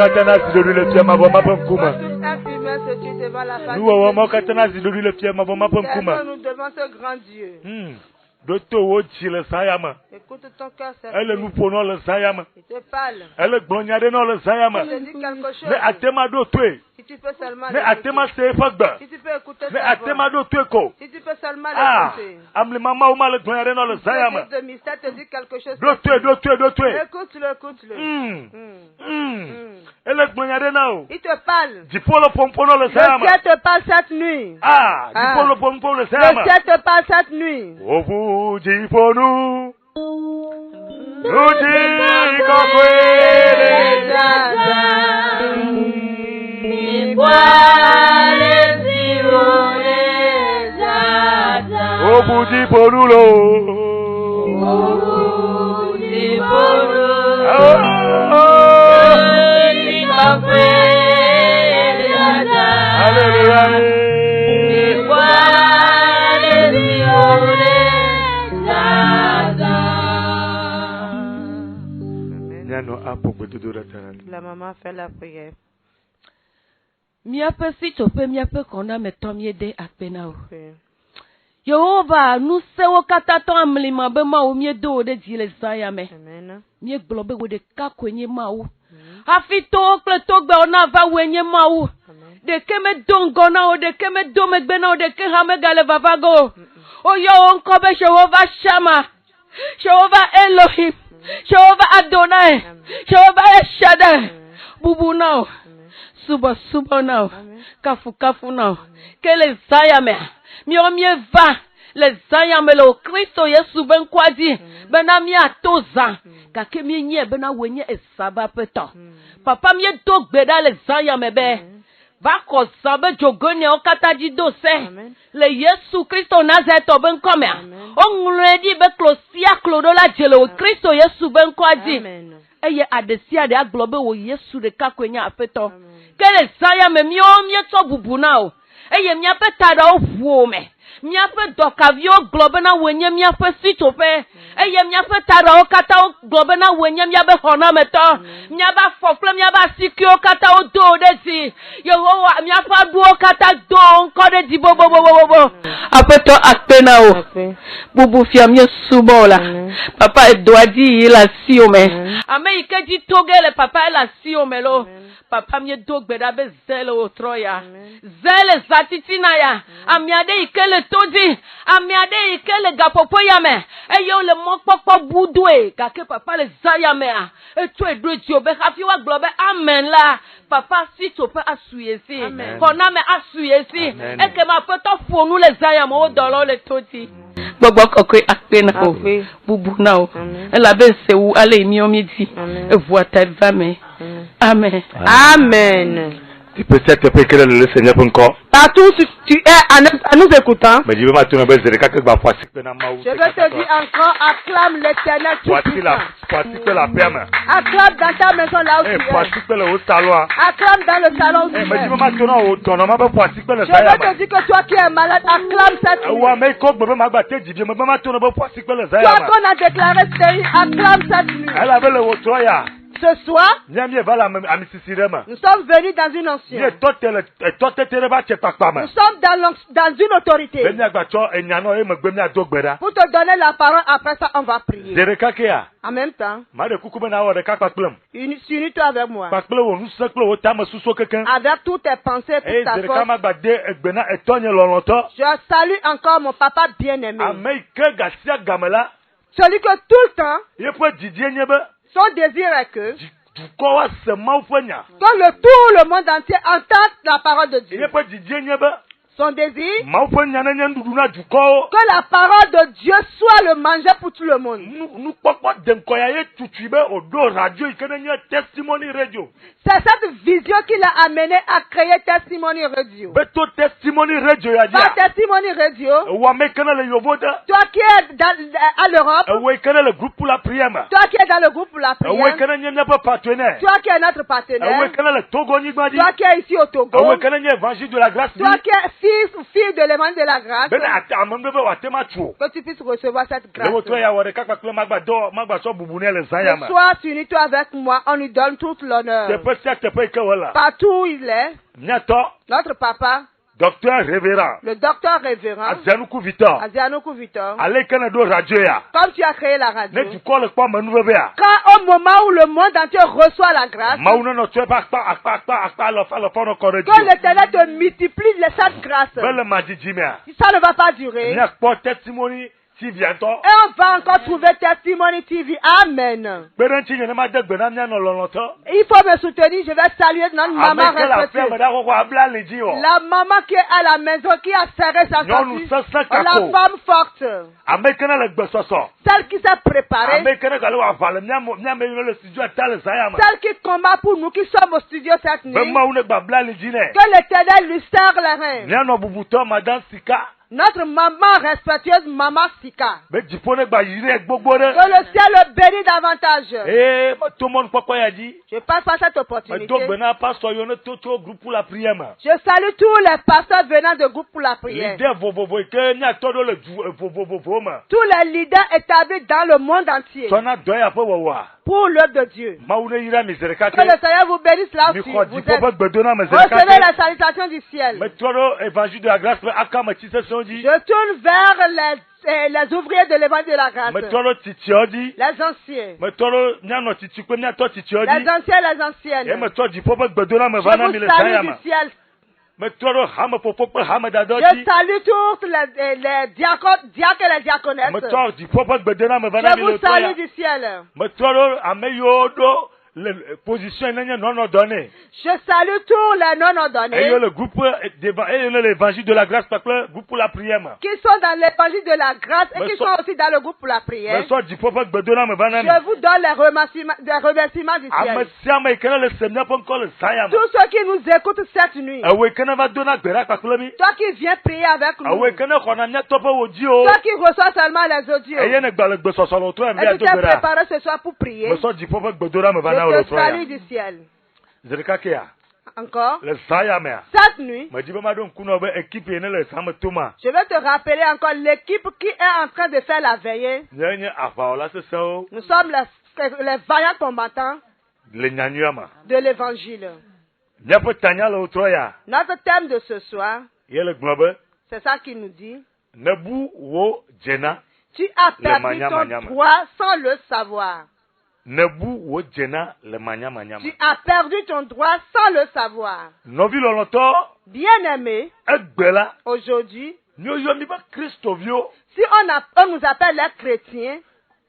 katana zidori le fier ma voma pom kuma. Infirmière se tue devant la face. Nous avons katana zidori le fier ma voma pom kuma. Nous devant ce grand Dieu. Docteur Wochi le sayama. Écoute ton cœur, c'est Elle nous prenons le sayama. il te parle. Elle glognade dans le sayama. Je te dis quelque chose. Mais atema do tue. Si tu peux seulement Mais atema se fagba. si tu peux écouter Mais sa voix. atema do tue ko. Si tu peux seulement Ah, l'écouter. amle mama ou mal glognade dans le sayama. Ce mystère te dit quelque chose. Do tue. Écoute-le, écoute-le. Elle glognade nao. Il te parle. Dipolo pompono le Le sayama. ciel te parle cette nuit. Ah, dipolo pompono le Le sayama. ciel te parle cette nuit. Ovu diponu. Uji kokwele. Ovu diponu lo. La maman fait la prière. Miape si tope miape kona metomie de akpenao. Yehova nous sewo katato amlima be ma o mie do de dile zaya me. Amen. Mie globe wo de ka kwenye ma wo. Afi to kle to gbe ona va wenye ma wo. De ke me dongo na o de ke me do me gbe na o de ke ha me gale vavago. O yo onko be Jehova Shama. Jehova Elohim. Jehova Adonai. Jehova Eshadai. Bubu now. Suba now. Kafu now. Kele zaya me. Miomie va. Les zaya me lo Kristo Yesu ben kwadi. Bena mi atoza. Kake mi nye bena wenye esaba peto. Papa mi do gbeda les zaya me be. Va kosa be jogone o kataji do se. Le Yesu Kristo Nazareto ben kome. O nguledi be klosia klodo la jelo Kristo Yesu ben kwadi. Eye adesia de aglobe wo Yesu de kakwenya afeto. Kele zaya me miomie to bubu now. Eye miape tada o vuo me. Miape dokavio globe na wenye miape sitope. Eye miape tada o kata o globe na wenye miabe hona meto. Miaba fofle miaba sikio kata o do desi. Yehowa miafa duo kata do nkode di bo. Apeto akpena o. Bubu fiamye subola. Papa edwadi la siome. Ame ikeji togele papa la siome lo. Papa mie dogbeda be zele o troya. Zele zatitina ya. Amiade ikele tozi. Amiade ikele gapopo ya me. Eyo le mokpokpo budwe. Kake papa le zaya me a. Eto edweji obe hafiwa globe. Amen la. Papa si tope asuyesi. Kona me asuyesi. Eke ma peto fonu le zaya mo dolo le tozi. Gbogbo kokwe akpe na o. Bubu na o. Ela be se wu ale mi omidi. Evu atava me. Amen. Amen. Tu peux s'interpréter le Seigneur pour encore. Partout tu es à nous écoutant. Mais je vais maintenant me dire que je vais te dire encore, acclame l'Éternel tout puissant. Acclame dans ta maison là où tu es. Acclame dans le salon où tu es. Je vais te dire que toi qui es malade, acclame cette nuit. Toi qu'on a déclaré stérile, acclame cette nuit. Ce soir, nous sommes venus dans une ancienne. Nous sommes dans une autorité. Pour te donner la parole, après ça, on va prier. En même temps, unis-toi avec moi. Avec toutes tes pensées, toute ta force. Je salue encore mon papa bien-aimé. Celui que tout le temps, son désir est que tout le monde entier entende la parole de Dieu. Son désir, que la parole de Dieu soit le manger pour tout le monde. C'est cette vision qui l'a amené à créer Testimony Radio. Testimony Radio. Par Testimony Radio, toi qui es à l'Europe, toi qui es dans le groupe pour la prière, toi qui es notre partenaire, toi qui es ici au Togo, toi qui es fils ou fille de l'évangile de la grâce, bene ate amembe be watema tuo que tu puisses recevoir cette grâce. lewo to ya wore kakpa kle magba so bubune le zanya ma Sois uni-toi avec moi, on lui donne toute l'honneur. te pe ke wala Partout où il est, nyato notre papa, docteur révérend le docteur révérend, Azanuku Victor Azianoukou Victor, ale kana do radio ya comme tu as créé la radio, ne du ko le pa manu be ya quand au moment où le monde entier reçoit la grâce, mauna no to pa akpa lo fa no ko radio que l'Éternel te multiplie cette grâce, bele majijimea ça ne va pas durer. nya ko testimony ti bientôt Et on va encore trouver Testimony TV. Amen. berenchi ne ma de gbena mia no loloto Il faut me soutenir. Je vais saluer notre maman ameke la respectée. fe me da ko abla leji o La maman qui est à la maison, qui a serré sa nyonu fille. sasa La kako femme forte. ameke na le gbesoso Celle qui s'est préparée. ameke na galo avale mia me le studio atale sayama Celle qui combat pour nous qui sommes au studio cette nuit. be ma une babla leji ne Que l'Éternel lui serre les reins. mia no bubuto madame sika Notre maman respectueuse, maman Sika. be jipone gba yire gbogbo re Que le ciel le bénisse davantage. tout le monde papa ya di Je passe par cette me opportunité. do gbena pastor yo ne to groupe pour la prière ma Je salue tous les pasteurs venant de groupe pour la prière. leader vovovo ke nya to do le vovovo ma Tous les leaders établis dans le monde entier sona do ya po wa pour l'œuvre de Dieu. ma une ira miséricorde Que le Seigneur vous bénisse là mi aussi. ko Vous di papa êtes... gbedona Recevez miséricorde la salutation du ciel. me toro évangile de la grâce me akama ti se sonji Je tourne vers les ouvriers de l'évangile de la grâce. me toro titi odi Les anciens. me toro nyano titi ko nya to titi odi Les anciens, les e anciennes. me to di papa gbedona me Je vana mi vous le salue sayama du ciel. me toro hama popo pe hama Je dadoti salue tous les diacres et les diaconesses. me toro di papa gbedona me vana Je mi vous le toya salue du ciel. me toro ameyo do le position nenye non donné Je salue tous les non et ordonnés le groupe l'évangile de la grâce parce que le groupe pour la prière ma qui sont dans l'évangile de la grâce et Mais qui so- sont aussi dans le groupe pour la prière. me so di papa gbedona me vana mi Je vous donne les remerciements du ame ciel. siama ikena le semia po nko le sayama Tous ceux qui nous écoutent cette nuit, awe ikena va dona gbera paklo mi toi qui viens prier avec nous, awe ikena kona nya topo woji o toi qui reçois seulement les audios, eye ne gba le gbe soso lo to e mi et tu ato t'es gbera préparé ce soir pour prier, me so di papa gbedona me vana je lo te to ya salue du ciel. zerika ke ya Encore, le sayama cette nuit, me di be ma don kuno be équipe ne le sama tuma je vais te rappeler encore l'équipe qui est en train de faire la veillée. nyenye afa ola se so Nous sommes les vaillants combattants le nyanyama de l'évangile. nya po tanya lo to ya Notre thème de ce soir, ye le gbobe c'est ça qu'il nous dit. nebu wo jena Tu as Le perdu manyama, ton nyama. droit sans le savoir. nebu wo jena le manyama nyama Tu as perdu ton droit sans le savoir. novi loloto Bien-aimé, egbela aujourd'hui, nyo yo mi ba Kristo vio si on nous appelle les chrétiens,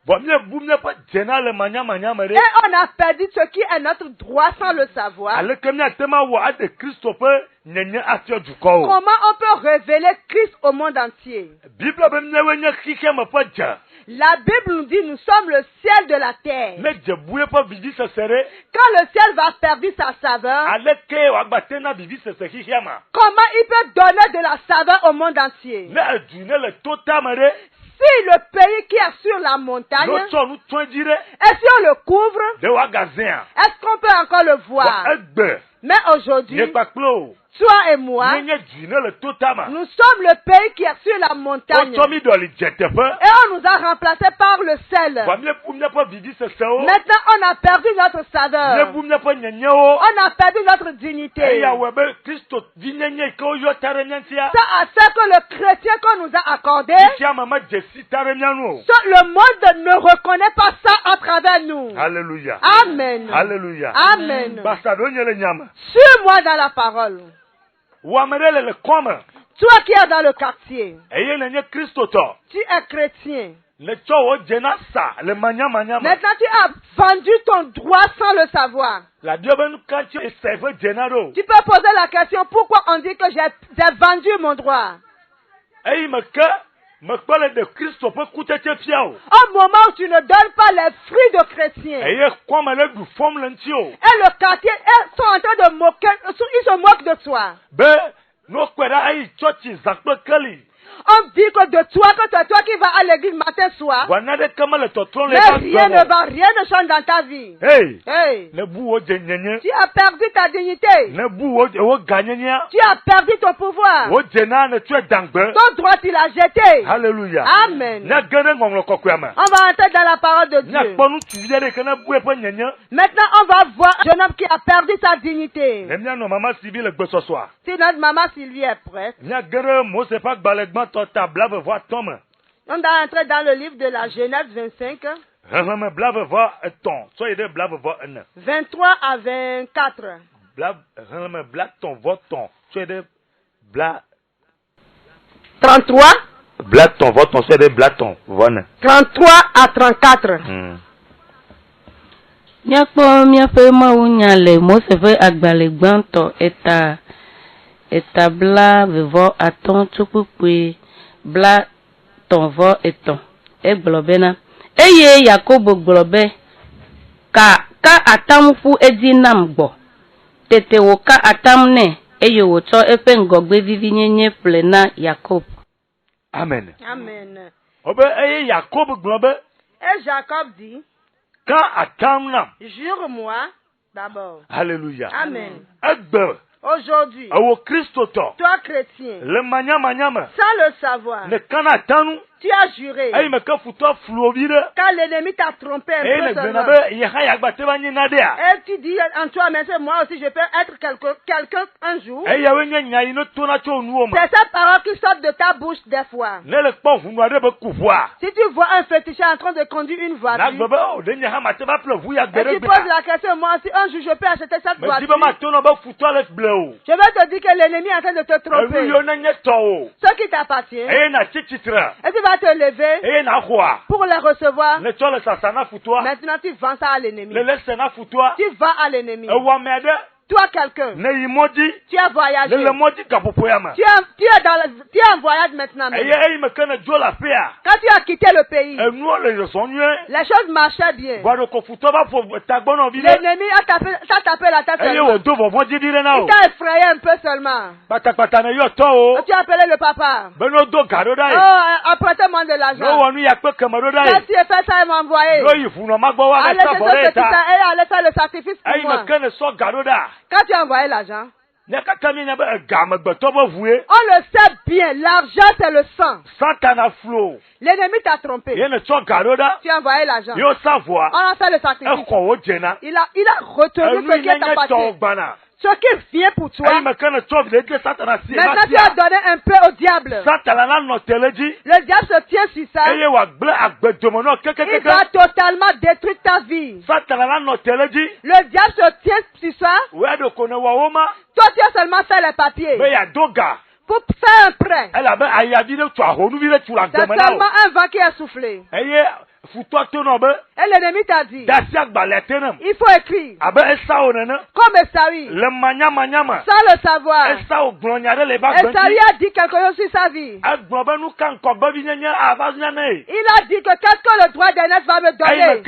bo mi bu mi pa jena le manyama nyama re et on a perdu ce qui est notre droit sans le savoir, ale ke mi atema wo ade Kristo pe nyenye atio juko comment on peut révéler Christ au monde entier? bible be mi we nya kike ma pa ja La Bible nous dit nous sommes le ciel de la terre. ne je buye pa bidi se sere Quand le ciel va perdre sa saveur, ale ke wa gba tena bidi se se kike ma comment il peut donner de la saveur au monde entier? ne adu ne le totamare Si le pays qui est sur la montagne, no to nu to dire et si on le couvre, de wa gazin est-ce qu'on peut encore le voir? wa egbe Mais aujourd'hui, ye pa klo toi et moi, nyenye du ne le totama nous sommes le pays qui est sur la montagne. o to mi do li jete pe Et on nous a remplacés par le sel. wa mi bu mi pa bidi se se o Maintenant, on a perdu notre ne saveur. bu mi pa nyenye o On a perdu notre dignité. eya we be Kristo di nyenye ko yo tare nyantia Ça a fait que le chrétien qu'on nous a accordé, tia mama jesi tare nyanu le monde ne reconnaît pas ça à travers nous. Alléluia. Amen. Alléluia. Amen. Basta do nyele nyama. Suis-moi dans la parole. Wa merele le koma. Toi qui es dans le quartier, Eye ne nye Kristo to. tu es chrétien. Le cho o jena sa le manyama nyama. Maintenant, tu as vendu ton droit sans le savoir. La Dieu ben quand tu serve jenaro. Tu peux poser la question, pourquoi on dit que j'ai vendu mon droit? Ey me parle de Kristo pe kutete piao. Au moment où tu ne donnes pas les fruits de chrétiens, Eye koma le du forme lentio. et le quartier ils sont en train de moquer, ils se moquent de toi. Be no kwera ay chochi zakpe kali. On dit que de toi, que c'est toi qui vas à l'église matin soir. Mais rien ne change dans ta vie. Hey. Tu as perdu ta dignité. Tu as perdu ton pouvoir. Ton droit, tu l'as jeté. Alléluia. Amen. On va entrer dans la parole de Dieu. Maintenant, on va voir un jeune homme qui a perdu sa dignité. Si notre maman Sylvie est prête, on va entrer dans le livre de la Genèse 25. 23 à 24. 33. 33 à 34. Nyakpo miaƒe mawu nya le Mose ƒe agbalẽ gbãtɔ eta bla vevɔ atɔ̃ tso kpukpui bla tɔ̃vɔ etɔ̃ egblɔ bena eye Yakobo gblɔ be ka atam ƒu edzi nam gbɔ tete wòka atam nɛ eye wòtsɔ eƒe ŋgɔgbe vivi nyenye ƒle na Yakob. Amen. Amen. Obe eye Yakob gblɔ be. Et Jacob dit. Quand attends, jure-moi d'abord. Alléluia. Amen. Aujourd'hui, toi chrétien, sans le savoir, tu as juré. Quand l'ennemi t'a trompé un peu seulement. Et tu dis en toi, mais moi aussi je peux être quelqu'un un jour. C'est cette parole qui sort de ta bouche des fois. Si tu vois un féticheur en train de conduire une voiture, et tu poses la question, moi aussi un jour je peux acheter cette voiture. Je vais te dire que l'ennemi est en train de te tromper. Ce qui t'appartient. Et tu vas te lever pour les recevoir. Maintenant tu vends ça à l'ennemi. Tu vas à l'ennemi. Toi quelqu'un, tu as voyagé. Tu es en voyage maintenant. Quand tu as quitté le pays, les choses marchaient bien. L'ennemi a tapé la tête. Il t'a effrayé un peu seulement. Tu as appelé le papa. Oh, apprêtez-moi de l'argent. Quand tu as fait ça, il m'a envoyé. Allez faire le sacrifice pour moi. Quand tu as envoyé l'argent, on le sait bien, l'argent c'est le sang. L'ennemi t'a trompé. Tu as envoyé l'argent. On a fait le sacrifice. Il a retenu ce qui est appartenu. Ce qui vient pour toi, maintenant tu as donné un peu au diable. Le diable se tient sur ça. Il va totalement détruire ta vie. Le diable se tient sur ça. Toi tu as seulement fait les papiers. Pour faire un prêt. C'est seulement un vent qui a soufflé. Et l'ennemi t'a dit, il faut écrire comme Esaü, sans le savoir. Esaü a dit quelque chose sur sa vie. Il a dit que qu'est-ce que le droit d'aînesse va me donner.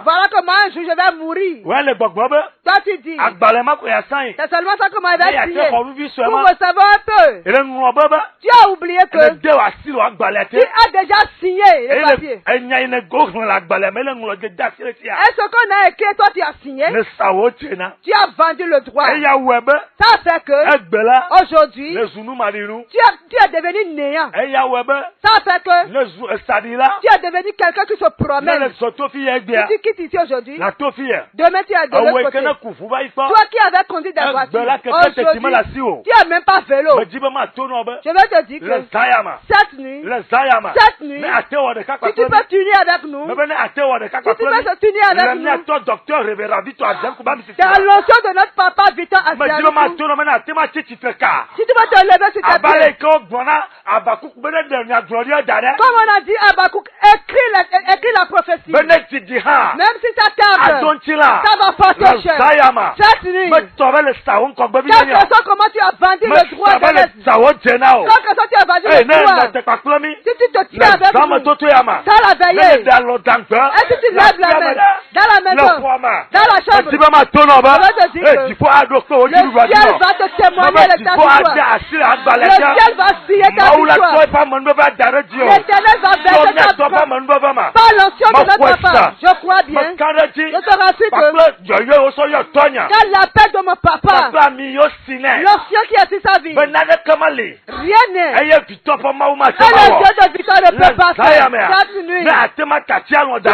Voilà que moi un jour je vais mourir. Toi tu dis, c'est seulement ça que moi je vais signer pour me savoir un peu. Tu as oublié que tu as déjà signé les papiers. Est-ce qu'on a écrit, toi tu as signé? Tu as vendu le droit. Ça fait que aujourd'hui tu es devenu néant. Ça fait que tu es devenu quelqu'un qui se promène. Si tu quittes ici aujourd'hui, demain tu es de l'autre côté. Toi qui avais conduit des voitures, aujourd'hui tu n'as même pas vélo. Je vais te dire que cette nuit, si tu peux t'unir avec nous, si tu peux se t'unir avec nous, c'est la notion de notre papa Victor Asianou. Si tu peux te lever sur tes pieds. Comme on a dit, Habakkuk, écris la prophétie. Même si ça tarde, ça va porter cher. Cette nuit, quelle que soit comment tu tu as vendu le droit de l'Est, quand tu as vendu le droit, si tu te tiens avec nous, dans la veillée, et si tu lèves la main, dans la maison, dans la chambre, je vais te dire que le ciel va te témoigner de ta victoire. Le ciel va scier ta victoire. L'Éternel va verser ta victoire par l'onction de notre papa. Je crois bien. Je te rassure que quand la paix de mon papa, l'onction qui est sur sa vie, rien n'est. Et le Dieu de victoire ne peut pas faire. Cette nuit,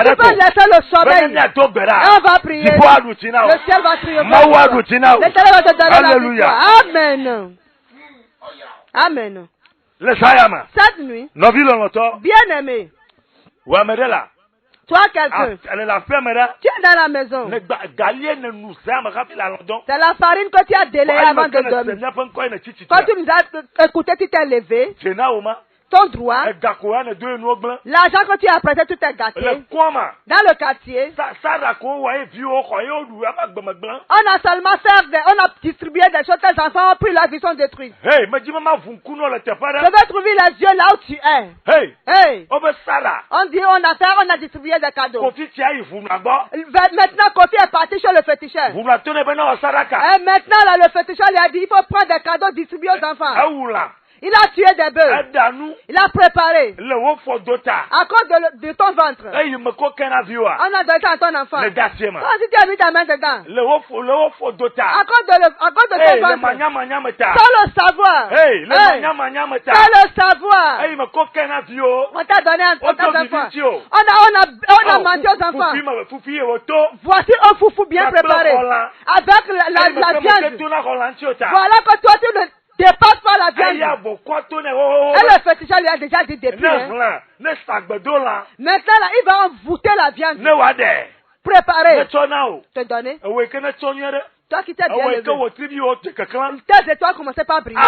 tu peux laisser le sommeil. Et on va prier. Le ciel va prier. L'Éternel va te donner la victoire. Amen. Amen. Cette nuit, bien aimé, toi quelqu'un, tu es dans la maison. C'est la farine que tu as délayée avant de dormir. Quand tu nous as écouté, tu t'es levé. Ton droit, l'argent que tu as prêté, tout est gâté. Dans le quartier, on a seulement on a distribué des choses, tes enfants ont pris la vie, sont détruits. Je vais trouver les yeux là où tu es. On dit, on a distribué des cadeaux. Maintenant, Kofi est parti chez le féticheur. Et maintenant, là, le féticheur lui a dit, il faut prendre des cadeaux distribués aux enfants. Il a tué des bœufs. Il a préparé. À cause de ton ventre. On a donné ça à ton enfant. Quand tu as mis ta main dedans. À cause de ton ventre. Sans le savoir. Sans le savoir. On t'a donné un enfant. On a menti aux enfants. Voici un foufou bien préparé. Avec la viande. Voilà que toi tu ne dépasse pas la viande. Et le féticheur lui a déjà dit depuis. Maintenant, là, il va envoûter la viande. Préparer. Te donner. Toi qui t'es bien levé. Tes étoiles commençaient par briller.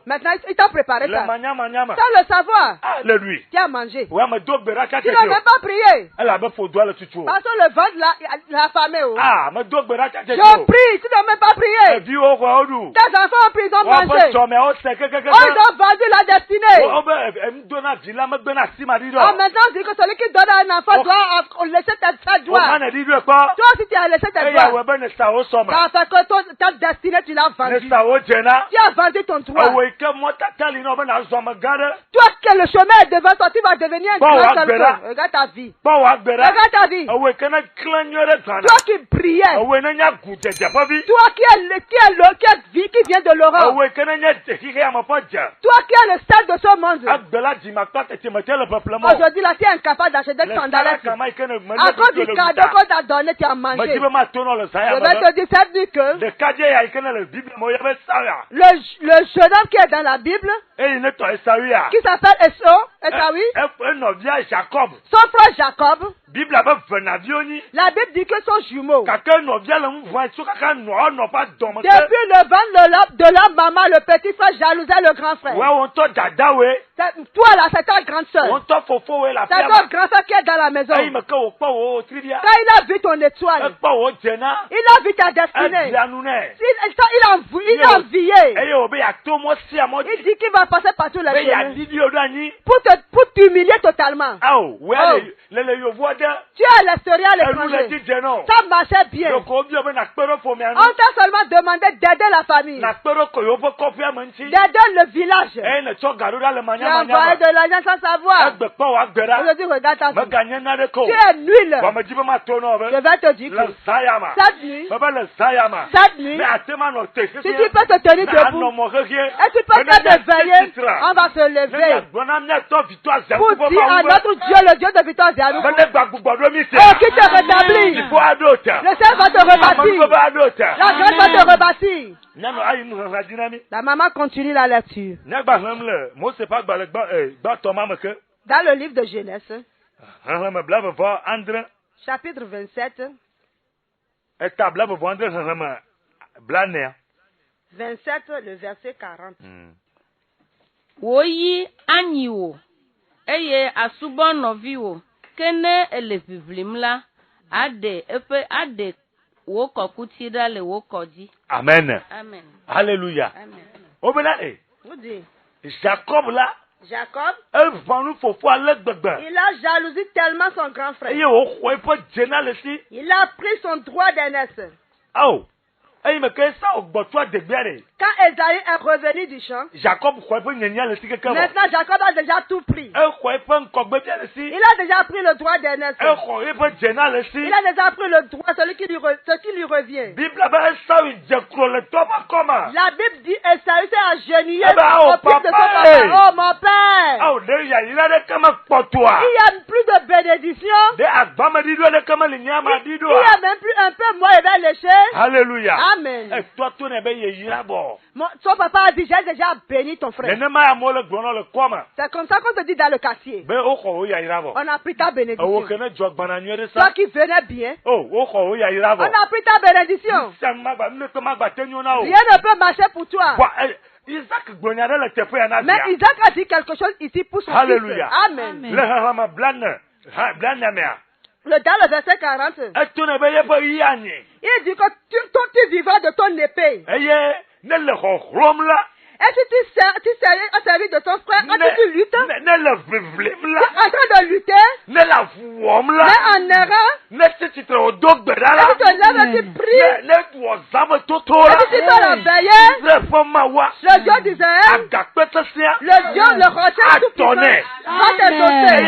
Maintenant, il t'a préparé ça. Sans le savoir. Tu as mangé. Tu n'as même pas prié. Parce que le ventre l'a affamé. Je prie, tu n'as même pas prié. Tes enfants ont pris, ils ont mangé. Ils ont vendu la destinée. Maintenant, on dit que celui qui donne à un enfant doit laisser sa joie. Toi aussi, tu as laissé ta joie. Ça fait que ta destinée, tu l'as vendue. Tu as vendu ton droit. Toi, que le chemin est devant toi, tu vas devenir un grand quelqu'un. Regarde ta vie. Regarde ta vie. Toi qui priais. Toi qui vient de l'Europe. Toi qui es le stade de ce monde. Aujourd'hui, là, tu es incapable d'acheter des sandalettes. À cause du cadeau qu'on t'a donné, tu as mangé. Je vais te dire cette nuit que le jeune homme qui est dans la Bible, qui s'appelle Esaü, son frère Jacob, la Bible dit que son jumeau, depuis le ventre de leur maman, le petit frère jalousait le grand frère. Toi là, c'est ta grande soeur. C'est ton grand frère qui est dans la maison. Quand il a vu ton étoile, il a vu ta destinée. Il a envié. Il dit qu'il va passer par tous les chemins pour t'humilier totalement. Tu es à l'extérieur, à l'étranger. Ça marchait bien. On t'a seulement demandé d'aider la famille. D'aider le village. Tu as envoyé de l'argent sans savoir. Aujourd'hui, regarde ta vie. Tu es nul. Je vais te dire que cette nuit, si tu peux te tenir debout, et tu peux faire des veillées, on va se lever pour dire à notre Dieu, le Dieu de victoire, qui te rétablit. Le ciel va te rebâtir. La grâce va te rebâtir. La maman continue la lecture. Dans le livre de Genèse, chapitre 27, 27, le verset 40. Woyi anyi wo, eye asubɔ nɔvi wo, ke ne ele ʋiʋlim la, ade woko kutira le woko di. Amen. Amen. Alléluia. Amen. Obénale. Vous dites. Jacob là. Jacob, Il a jalousé tellement son grand frère. Il a pris son droit d'aînesse. Oh. Quand Esaü est revenu du champ, maintenant Jacob a déjà tout pris. Il a déjà pris le droit d'aînesse. Il a déjà pris le droit, ce qui lui revient. La Bible dit Esaü s'est agenouillé au pied de son papa. Oh mon père! Il n'y a plus de bénédiction. Il n'y a même plus un peu moi et bien léché. Alléluia. Amen. Son papa a dit, j'ai déjà béni ton frère. C'est comme ça qu'on te dit dans le quartier. On a pris ta bénédiction. Toi qui venais bien, on a pris ta bénédiction. Rien ne peut marcher pour toi. Mais Isaac a dit quelque chose ici pour son fils. Alléluia. Amen. Dans le verset 40, il dit que tu vivras de ton épée. Est-ce que tu servis de ton frère quand tu luttes? Tu es en train de lutter, mais en errant. Est-ce que tu te lèves et tu pries? Est-ce que tu te réveilles? Le Dieu d'Israël, le Dieu, le rocher tout-puissant, va te doter. Et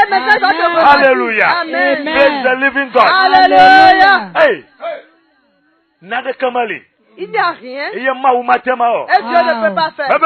maintenant, il va te remercier. Alléluia. Amen. Praise the living God. Alléluia. Hey. Nade kamali. Il n'y a rien. Et Dieu ne peut pas faire. Oh,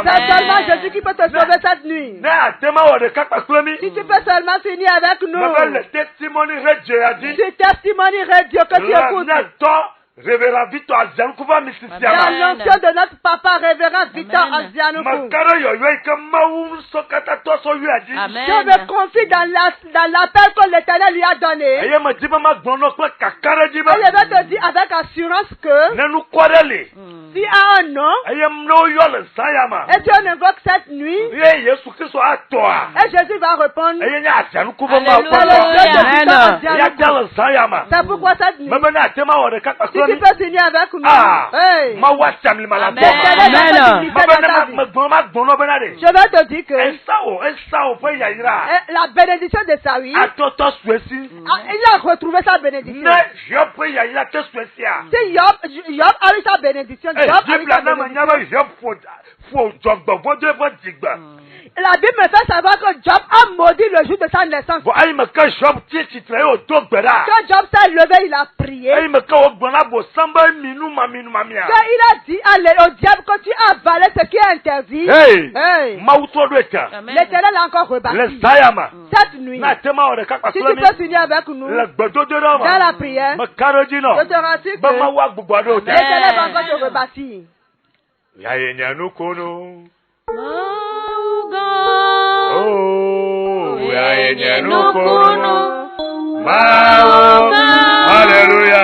C'est seulement Jésus qui peut te sauver cette nuit. Si tu peux seulement finir avec nous. C'est testimony radio que tu écoutes. Révérend Victor Azianoukou Mississippi. L'onction de notre papa révérend Victor Azianoukou. Je me confie dans l'appel que l'Éternel lui a donné. Et je vais te dire avec assurance que s'il a un nom et tu en invoques cette nuit, et Jésus va répondre. C'est pourquoi cette nuit, si tu peux signer avec nous, hey. Je vais te dire que la bénédiction de Saoui, il a retrouvé sa bénédiction. Si Job a eu sa bénédiction, Job a eu sa bénédiction. La Bible me fait savoir que Job a maudit le jour de sa naissance. Quand Job s'est levé, il a prié. Quand il a dit au diable que tu as avalé ce qui est interdit, l'Éternel a encore rebâti. Cette nuit, si tu peux finir avec nous dans la prière, je te rassure que l'Éternel va encore te rebâtir. Oh, Hallelujah.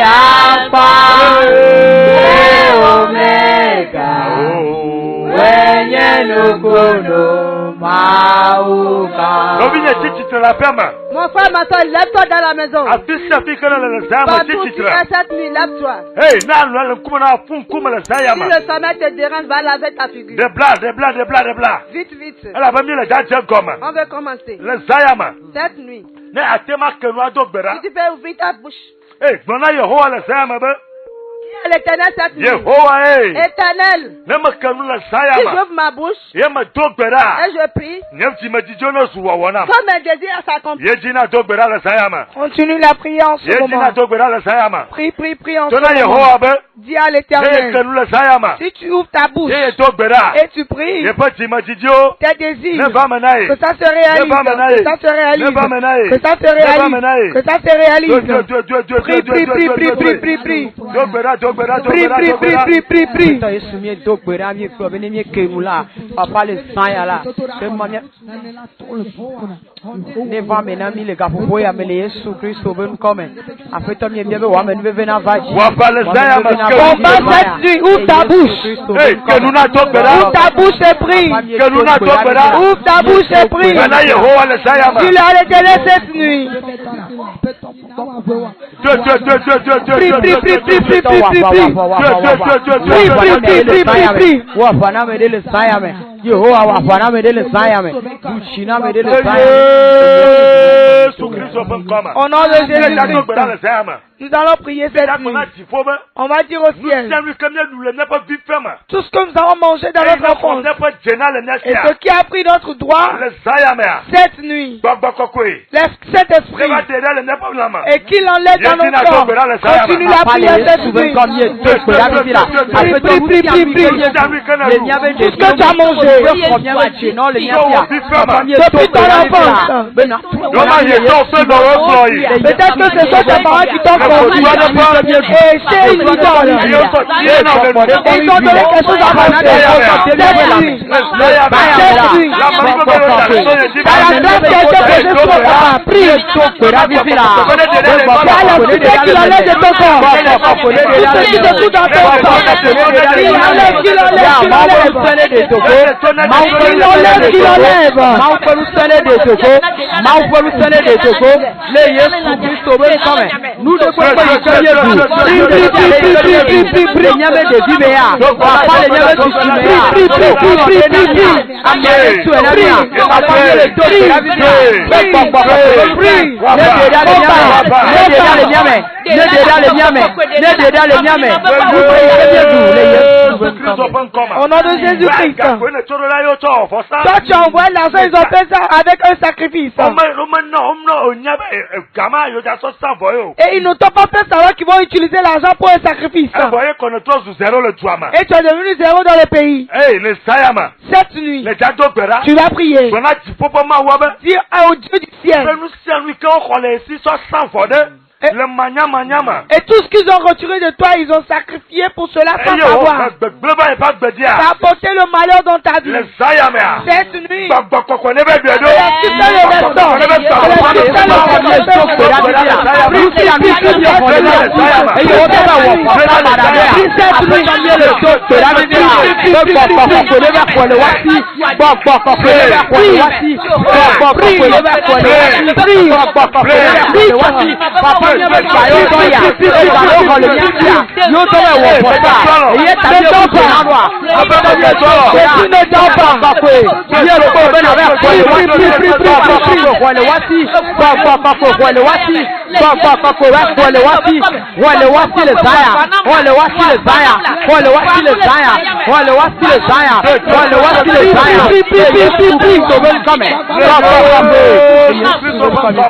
Alpha Mon frère, ma soeur, lève-toi dans la maison. Partout où tu es cette nuit, lève-toi. Si le sommeil te dérange, va laver ta figure. Vite, vite. On veut commencer. Cette nuit. Si tu peux ouvrir ta bouche. L'Éternel cette nuit. Éternel. Si j'ouvre ma bouche et je prie, comme un désir s'accomplit. Continue la prière en ce moment. Prie, prie, prie en ce moment. Dis à l'Éternel. Si tu ouvres ta bouche et tu pries, tes désirs, que ça se réalise. Que ça se réalise. Que ça se réalise. Que ça se réalise. Prie, prie, prie, prie, prie, prie, prie. Prie, prie, prie, prie, prie, ouvre ta bouche. Ouvre ta bouche et prie. Ouvre ta bouche et prie. Dis-le à l'Éternel cette nuit. Prie, prie, prie, prie, prie, prie, prie, prie. Au nom de Jésus-Christ, nous allons prier cette nuit. On va dire au ciel tout ce que nous avons mangé dans notre enfance et ce qui a pris notre droit cette nuit. Cet esprit et qu'il enlève dans nos corps. Continue la prière cette nuit. Prie, prie, prie, prie. Tout ce que tu as mangé depuis ton enfance. Peut-être que c'est ça tes parents qui t'ont conduit. Et c'est une idole. Ils ont donné quelque chose à manger. Cette nuit. Dans la grâce qui a été posée sur ton papa. Prie. Qu'il enlève de ton corps. Tout ce qui te fout dans ton corps. Qu'il enlève, qu'il enlève, qu'il enlève. Qu'il enlève, qu'il enlève. Nous ne pouvons pas au nom de Jésus-Christ. Toi tu envoies l'argent, ils ont fait ça avec un sacrifice. Et ils ne t'ont pas fait savoir qu'ils vont utiliser l'argent pour un sacrifice. Et tu es devenu zéro dans le pays. Cette nuit, tu vas prier. Dis au Dieu du ciel. Et tout ce qu'ils ont retiré de toi, ils ont sacrifié pour cela sans savoir. Ça a apporté le malheur dans ta vie. Cette nuit,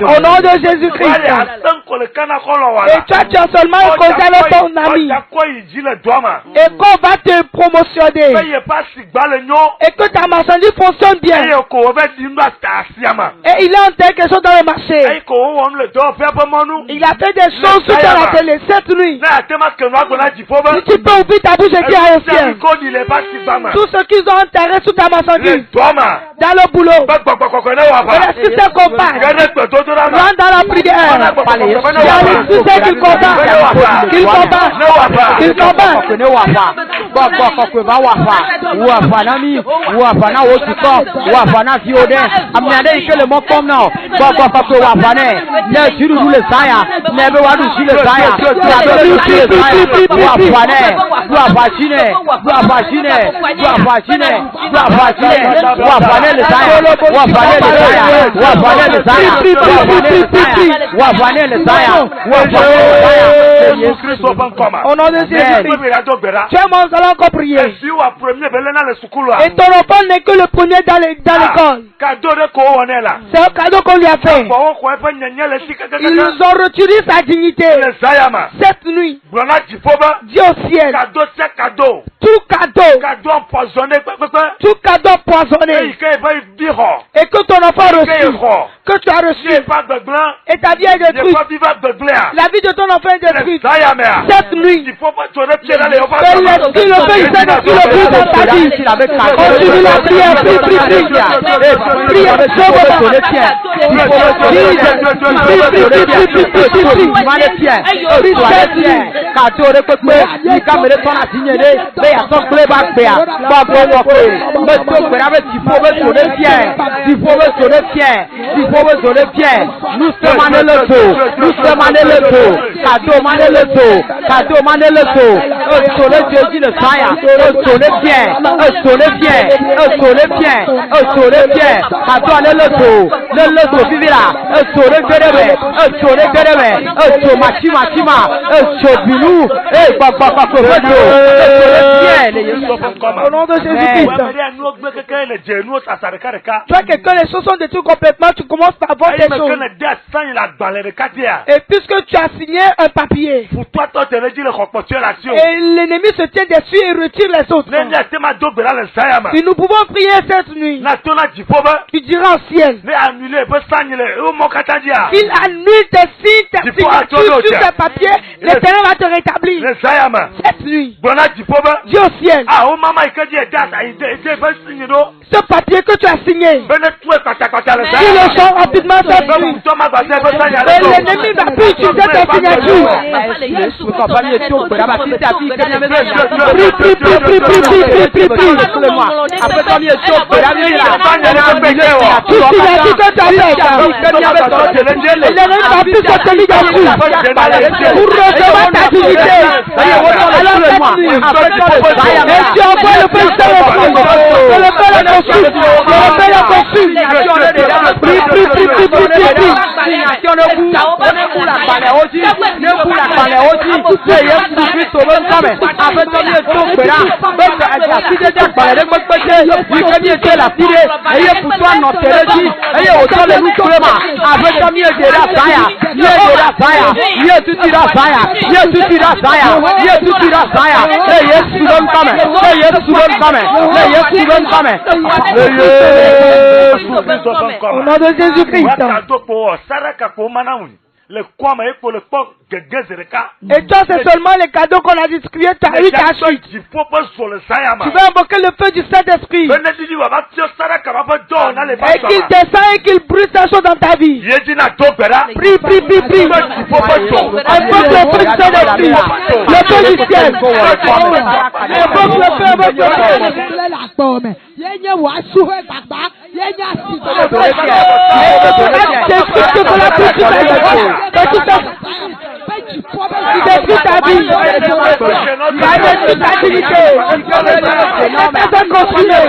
au nom de Jésus-Christ. Et toi, tu as seulement causé avec ton ami. Et qu'on va te promotionner. Et que ta marchandise fonctionne bien. Et il a enterré quelque chose dans le marché. Il a fait des choses sur la télé cette nuit. Si tu peux ouvrir ta bouche et dire au ciel. Tout ce qu'ils ont enterré sous ta marchandise. Dans le boulot. Et est-ce que tes copains rentrent dans la prière. tous ceux qui combattent, qu'ils combattent, qu'ils combattent. Au nom de Jésus, tu es mon salon encore prier. Et ton enfant n'est que le premier dans l'école. C'est un cadeau qu'on lui a fait. Ils ont retiré sa dignité. Cette nuit, Dieu au ciel, tout cadeau empoisonné, et que ton enfant a reçu, que tu as reçu, et ta vie est détruite, la vie de ton enfant est détruite. Cette nuit, le Père dans ta vie. Continue la prière, au nom de Jésus-Christ. Toi, quelqu'un, les choses sont détruites complètement, tu commences par voir des choses. Et puisque tu as signé un papier, et l'ennemi se tient dessus et retire les autres. Si nous pouvons prier cette nuit, tu diras au ciel, il annule tes signes, tes signatures sur tes papiers, l'Éternel va te rétablir. Cette nuit, Dieu au ciel, ce papier que tu as signé, il le sort rapidement cette nuit. Et l'ennemi va plus utiliser tes signatures. Au nom de Jésus-Christ. Et toi, c'est seulement les cadeaux qu'on a distribués, tu as eu ta chute. Tu vas invoquer le feu du Saint-Esprit. Et qu'il descend et qu'il brûle ces choses dans ta vie. Prie, prie, prie, prie. Invoque le feu du Saint-Esprit. Le feu du ciel. Invoque le feu, invoque le feu. Détruis ta vie. Détruis ta dignité. Fais-toi consommer.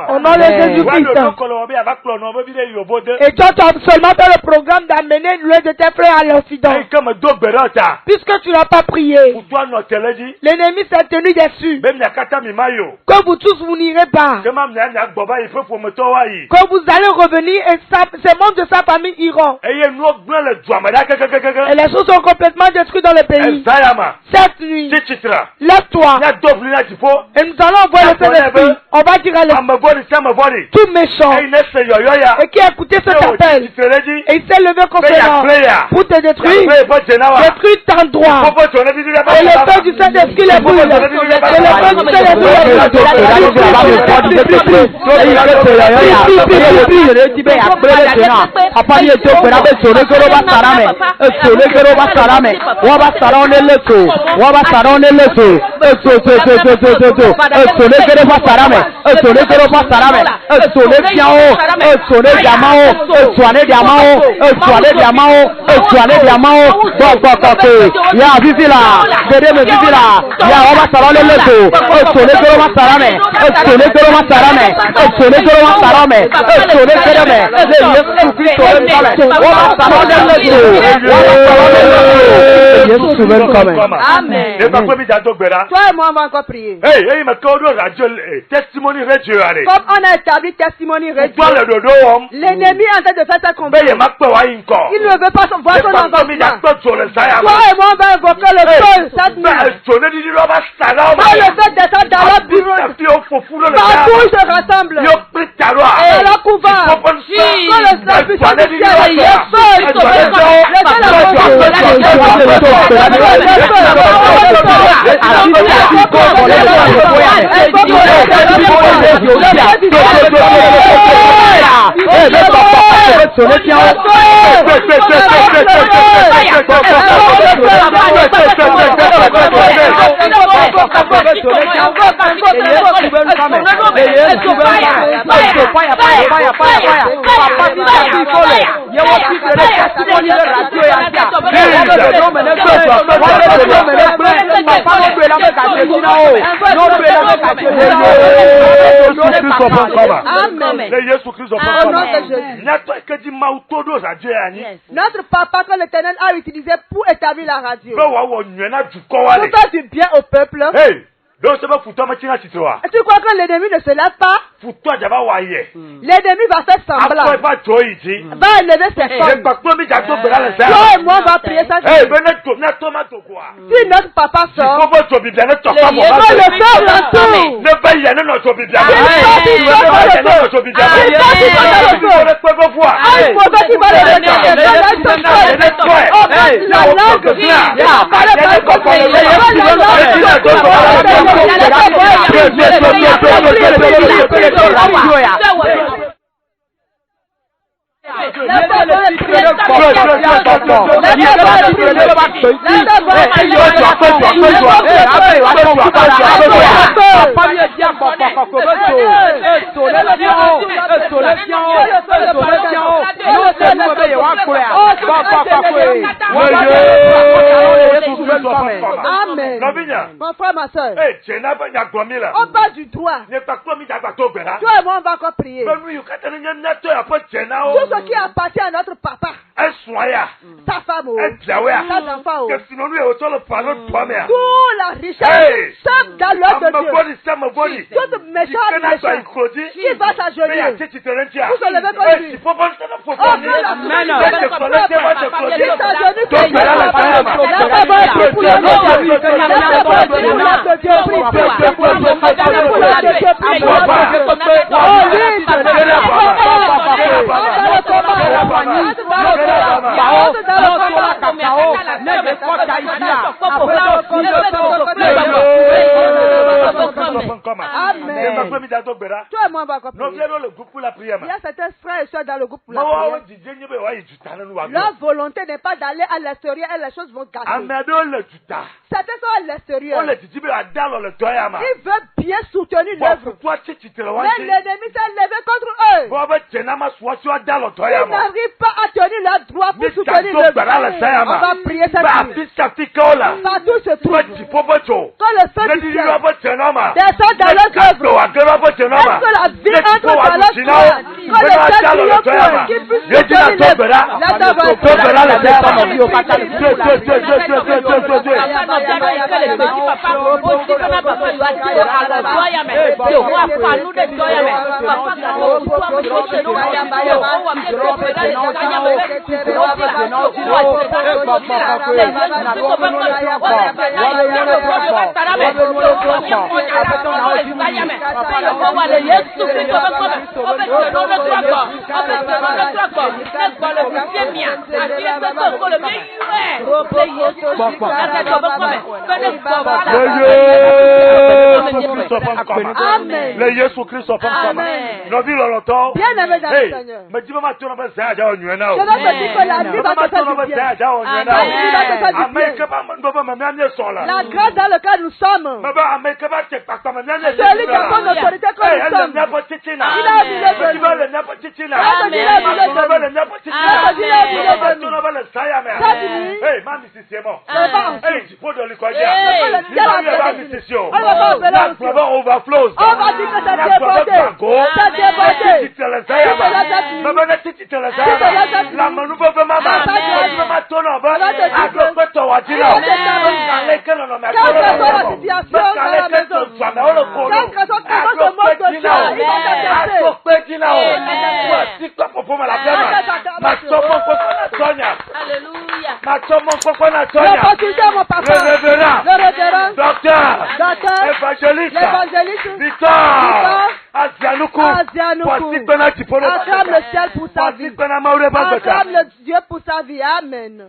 Au nom de Jésus-Christ. Et toi, tu as seulement fait le programme d'amener l'un de tes frères à l'Occident. Puisque tu n'as pas prié, l'ennemi s'est tenu dessus. Que vous tous vous n'irez pas. Que vous allez revenir et ces membres de sa famille iront. Et les choses sont complètement détruites dans le pays. Cette nuit, lève-toi. Et nous allons envoyer le Saint-Esprit. On va dire à l'esprit tout méchant et qui a écouté cet appel et il s'est levé contre toi pour te détruire. Détruire ton droit. Et le feu du Saint-Esprit les brûle. Et le feu du Amen. Toi et moi on va encore prier. Comme on a établi testimony radio, l'ennemi est en train de faire sa combat. Il ne veut pas voir son engagement. Toi et moi on va invoquer le feu cette nuit. Quand le feu descend dans leur bureau, partout ils se rassemblent. Et à la couvert, quand le puissant du ciel, notre papa que l'Éternel a utilisé pour établir la radio, pour faire du bien au peuple. Donc c'est pas pour toi, tu crois que l'ennemi ne se lève pas? L'ennemi va faire semblant. Va élever ses formes. Toi et moi on va prier ça. Si notre papa sort, le faire partout. Amen. Mon frère, ma soeur, on parle du droit. Toi et moi, on va encore prier. Tout ce qui appartient à notre papa, sa femme, ses enfants, toute la richesse, सब dans l'œuvre de Dieu. Toute méchante qui va s'agenouiller, vous se levez comme lui. Amen. Toi et moi, on va prier. Il y a certains frères et soeurs dans le groupe pour la prière. Leur volonté n'est pas d'aller à l'extérieur et les choses vont gâter. Certains sont à l'extérieur. Ils veulent bien soutenir l'œuvre. Mais l'ennemi s'est levé contre eux. Ils n'arrivent pas à tenir leur droit pour soutenir l'œuvre. On va prier cette nuit. Partout se trouve. Quand le feu du ciel descend dans leur œuvre, est-ce que la vie entre dans leur cœur? Quand le ciel triomphe, qu'ils puissent soutenir l'œuvre. Le Jésus Christ soit pas comme nous dit longtemps. Mais dis moi tu n'as pas ça déjà on y est là. La grâce dans laquelle nous sommes. Celui qui a ton autorité comme nous sommes. Il a vu le docteur, évangéliste, Victor, Azianoukou, acclame le ciel pour sa vie, acclame le Dieu pour sa vie, amen.